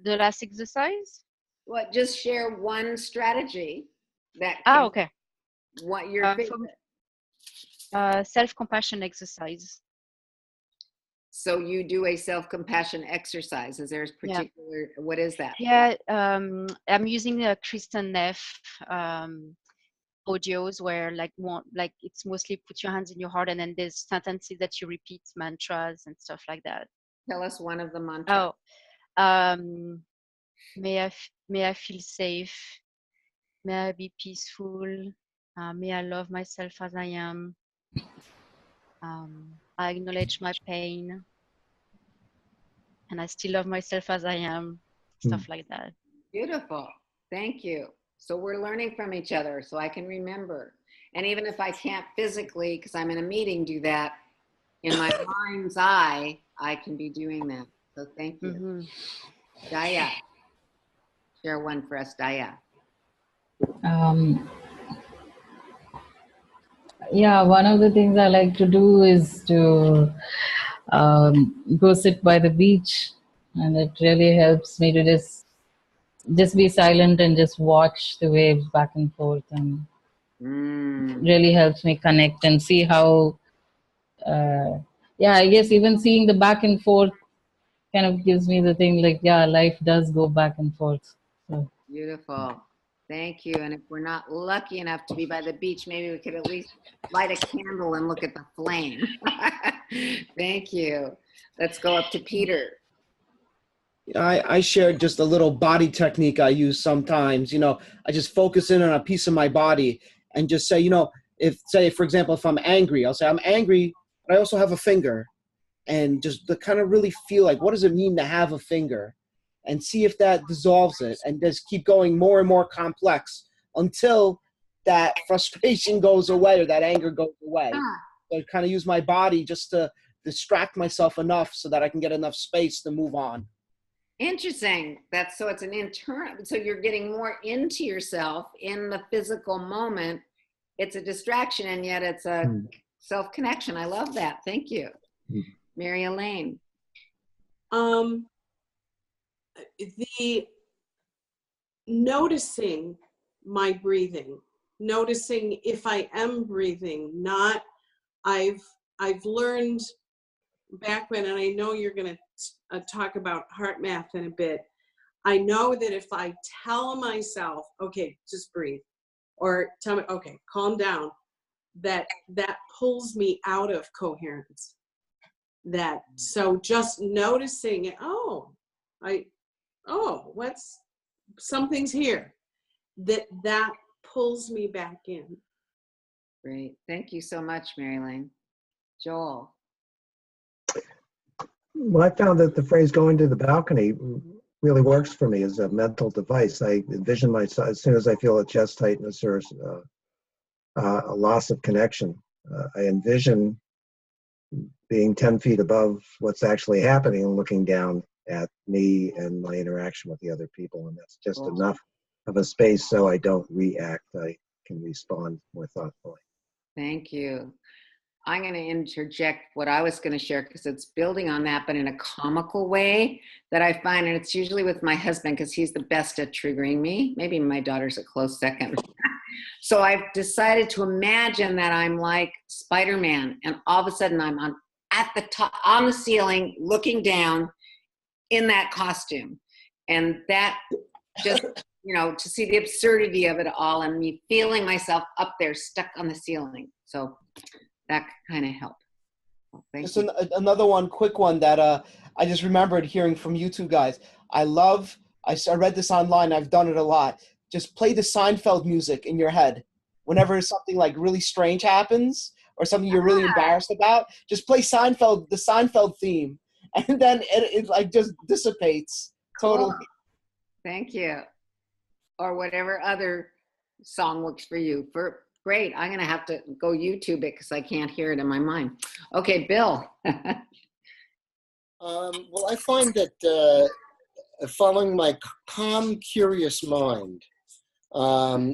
the last exercise? Well, just share one strategy that okay. What your favorite. Self-compassion exercise. So you do a self-compassion exercise. Is there a particular, what is that? Yeah, I'm using a Kristen Neff audios where it's mostly put your hands in your heart and then there's sentences that you repeat, mantras and stuff like that. Tell us one of the mantras. May I feel safe. May I be peaceful. May I love myself as I am. I acknowledge my pain. And I still love myself as I am. Stuff like that. Beautiful. Thank you. So we're learning from each other so I can remember. And even if I can't physically, because I'm in a meeting, do that, in my mind's eye, I can be doing that. So thank you. Daya. Share one for us, Daya. Yeah, one of the things I like to do is to go sit by the beach, and it really helps me to just be silent and just watch the waves back and forth, and really helps me connect and see how I guess even seeing the back and forth kind of gives me the thing like, yeah, life does go back and forth. So. Beautiful. Thank you. And if we're not lucky enough to be by the beach, maybe we could at least light a candle and look at the flame. Thank you. Let's go up to Peter. I shared just a little body technique I use sometimes. I just focus in on a piece of my body and just say, for example, if I'm angry, I'll say I'm angry, but I also have a finger. And just to kind of really feel like, what does it mean to have a finger? And see if that dissolves it, and just keep going more and more complex until that frustration goes away or that anger goes away. So I kind of use my body just to distract myself enough so that I can get enough space to move on. Interesting. So it's an internal, so you're getting more into yourself in the physical moment. It's a distraction and yet it's a self-connection. I love that. Thank you. Mary Elaine. The noticing my breathing, noticing if I am breathing, not I've learned back when, and I know you're going to talk about heart math in a bit. I know that if I tell myself, okay, just breathe, or tell me, okay, calm down, that pulls me out of coherence. that, so just noticing it, something's here, that pulls me back in. Great. Thank you so much, Marilyn. Joel. Well, I found that the phrase "going to the balcony" really works for me as a mental device. I envision myself, as soon as I feel a chest tightness or a loss of connection, I envision being 10 feet above what's actually happening and looking down at me and my interaction with the other people. And that's just enough of a space so I don't react. I can respond more thoughtfully. Thank you. I'm going to interject what I was going to share because it's building on that, but in a comical way that I find, and it's usually with my husband because he's the best at triggering me. Maybe my daughter's a close second. So I've decided to imagine that I'm like Spider-Man, and all of a sudden I'm at the top, on the ceiling, looking down in that costume. And that just, to see the absurdity of it all and me feeling myself up there stuck on the ceiling. So that kind of helped. Well, thank you. Another one, quick one that I just remembered hearing from you two guys. I read this online. I've done it a lot. Just play the Seinfeld music in your head. Whenever something like really strange happens or something you're really embarrassed about, just play the Seinfeld theme. And then it like just dissipates totally. Cool. Thank you. Or whatever other song works for you. Great. I'm going to have to go YouTube it because I can't hear it in my mind. Okay, Bill. Well, I find that following my calm, curious mind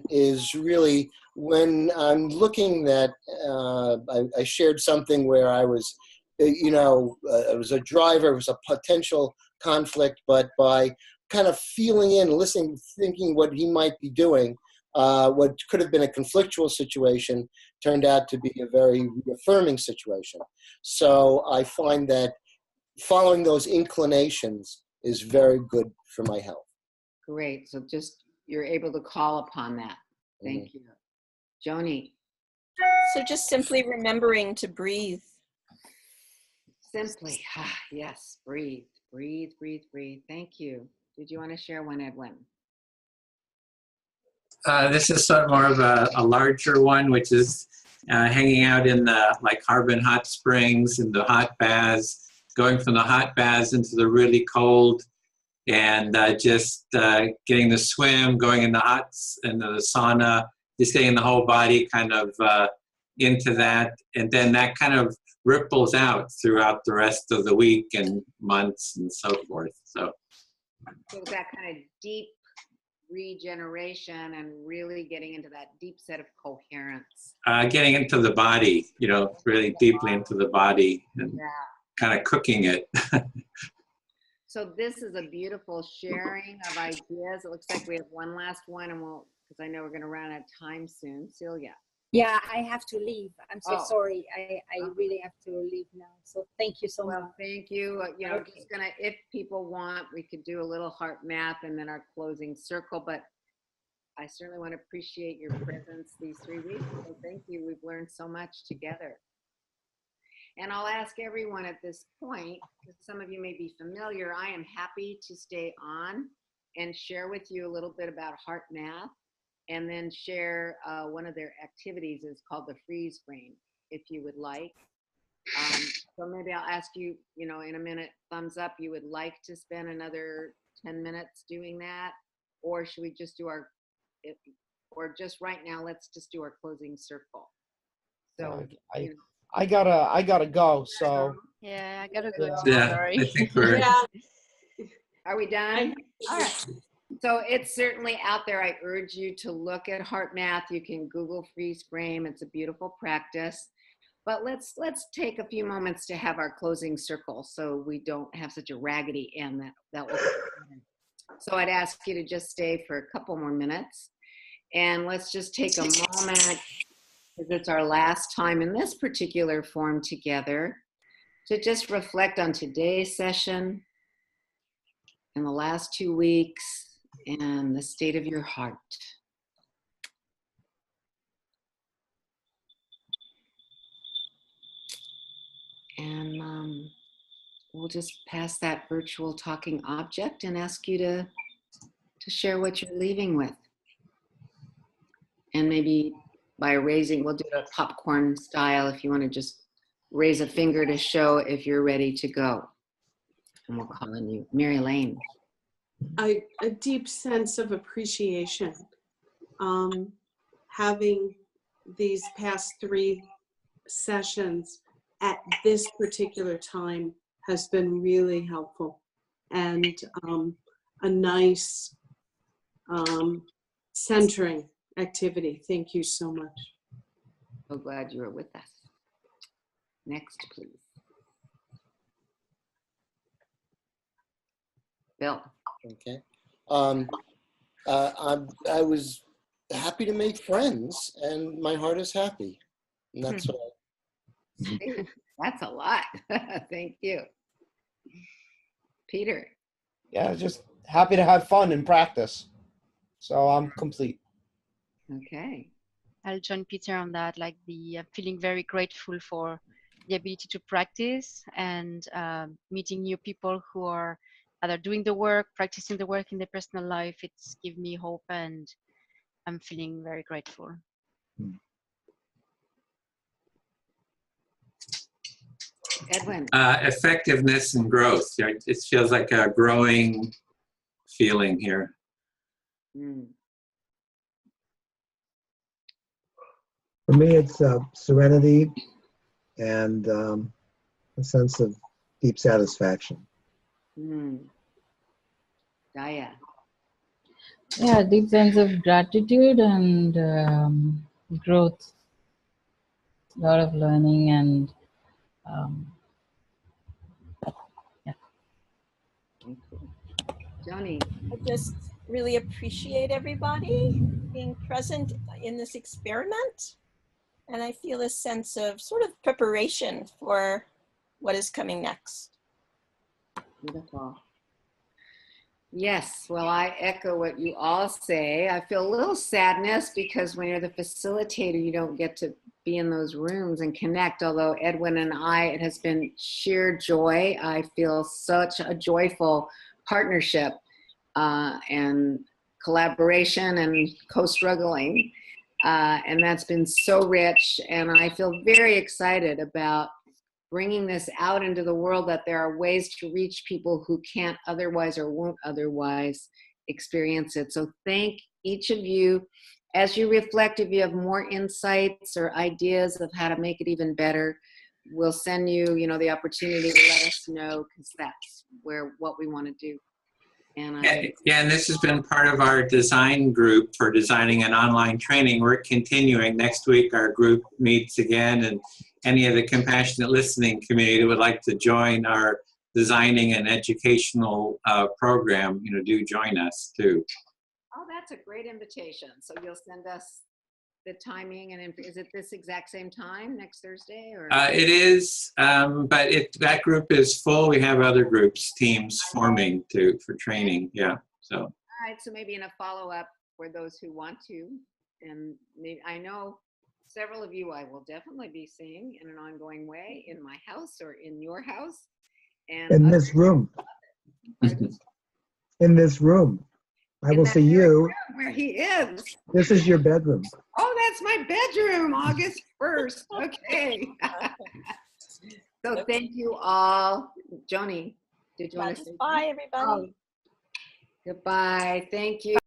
is really when I'm looking at, I shared something where I was, I was a driver, it was a potential conflict, but by kind of feeling in, listening, thinking what he might be doing, what could have been a conflictual situation turned out to be a very reaffirming situation. So I find that following those inclinations is very good for my health. Great. So just you're able to call upon that. Thank you. Joni. So just simply remembering to breathe. Simply. Yes. Breathe. Breathe, breathe, breathe. Thank you. Did you want to share one, Edwin? This is sort of more of a larger one, which is hanging out in the Harbin hot springs and the hot baths, going from the hot baths into the really cold, and just getting the swim, going in the sauna, just getting the whole body kind of into that, and then that kind of ripples out throughout the rest of the week and months and so forth. So that kind of deep regeneration and really getting into that deep set of coherence. Getting into the body, really deeply into the body and kind of cooking it. So this is a beautiful sharing of ideas. It looks like we have one last one, and because I know we're going to run out of time soon. Celia. Yeah, I have to leave. I'm so sorry. I really have to leave now. So thank you so much. Thank you. Just gonna, if people want, we could do a little heart math and then our closing circle, but I certainly want to appreciate your presence these 3 weeks. So thank you. We've learned so much together. And I'll ask everyone at this point, because some of you may be familiar, I am happy to stay on and share with you a little bit about heart math, and then share one of their activities is called the freeze frame, if you would like. So maybe I'll ask you, in a minute, thumbs up, you would like to spend another 10 minutes doing that? Or should we just do or just right now, let's just do our closing circle. So I gotta go, so. Yeah, I gotta go. Yeah, Sorry. I think we're. Are we done? All right. So it's certainly out there. I urge you to look at heart math. You can Google freeze frame. It's a beautiful practice. But let's take a few moments to have our closing circle so we don't have such a raggedy end that will. So I'd ask you to just stay for a couple more minutes, and let's just take a moment, because it's our last time in this particular form together, to just reflect on today's session and the last 2 weeks and the state of your heart. And we'll just pass that virtual talking object and ask you to share what you're leaving with. And maybe by raising, we'll do it a popcorn style if you want to just raise a finger to show if you're ready to go. And we'll call on you. Mary Elaine. A deep sense of appreciation. Having these past 3 sessions at this particular time has been really helpful, and a nice centering activity. Thank you so much. So glad you were with us. Next, please. Bill. Okay. I was happy to make friends, and my heart is happy. And that's what That's a lot. Thank you. Peter. Yeah, just happy to have fun and practice. So I'm complete. Okay. I'll join Peter on that, like the feeling very grateful for the ability to practice and meeting new people who are either doing the work, practicing the work in their personal life. It's given me hope, and I'm feeling very grateful. Edwin. Effectiveness and growth. It feels like a growing feeling here. For me, it's serenity and a sense of deep satisfaction. Daya. Yeah, deep sense of gratitude and growth. A lot of learning and yeah. Johnny. I just really appreciate everybody being present in this experiment. And I feel a sense of sort of preparation for what is coming next. Beautiful. Yes, well, I echo what you all say. I feel a little sadness because when you're the facilitator, you don't get to be in those rooms and connect. Although Edwin and I, it has been sheer joy. I feel such a joyful partnership and collaboration and co-struggling. And that's been so rich. And I feel very excited about bringing this out into the world, that there are ways to reach people who can't otherwise or won't otherwise experience it. So thank each of you. As you reflect, if you have more insights or ideas of how to make it even better, we'll send you, the opportunity to let us know, because that's what we want to do. And and this has been part of our design group for designing an online training. We're continuing. Next week, our group meets again, and any of the compassionate listening community that would like to join our designing an educational program, do join us too. Oh, that's a great invitation. So you'll send us the timing, and is it this exact same time next Thursday? Or it is, but that group is full. We have other groups, teams forming for training. Yeah. So. All right. So maybe in a follow-up for those who want to, and maybe I know several of you I will definitely be seeing in an ongoing way in my house or in your house. And in this room. In this room. I will see you. Where he is. This is your bedroom. Oh, that's my bedroom, August 1st. Okay. So thank you all. Joni, did you want to say? Bye, everybody. Goodbye. Thank you.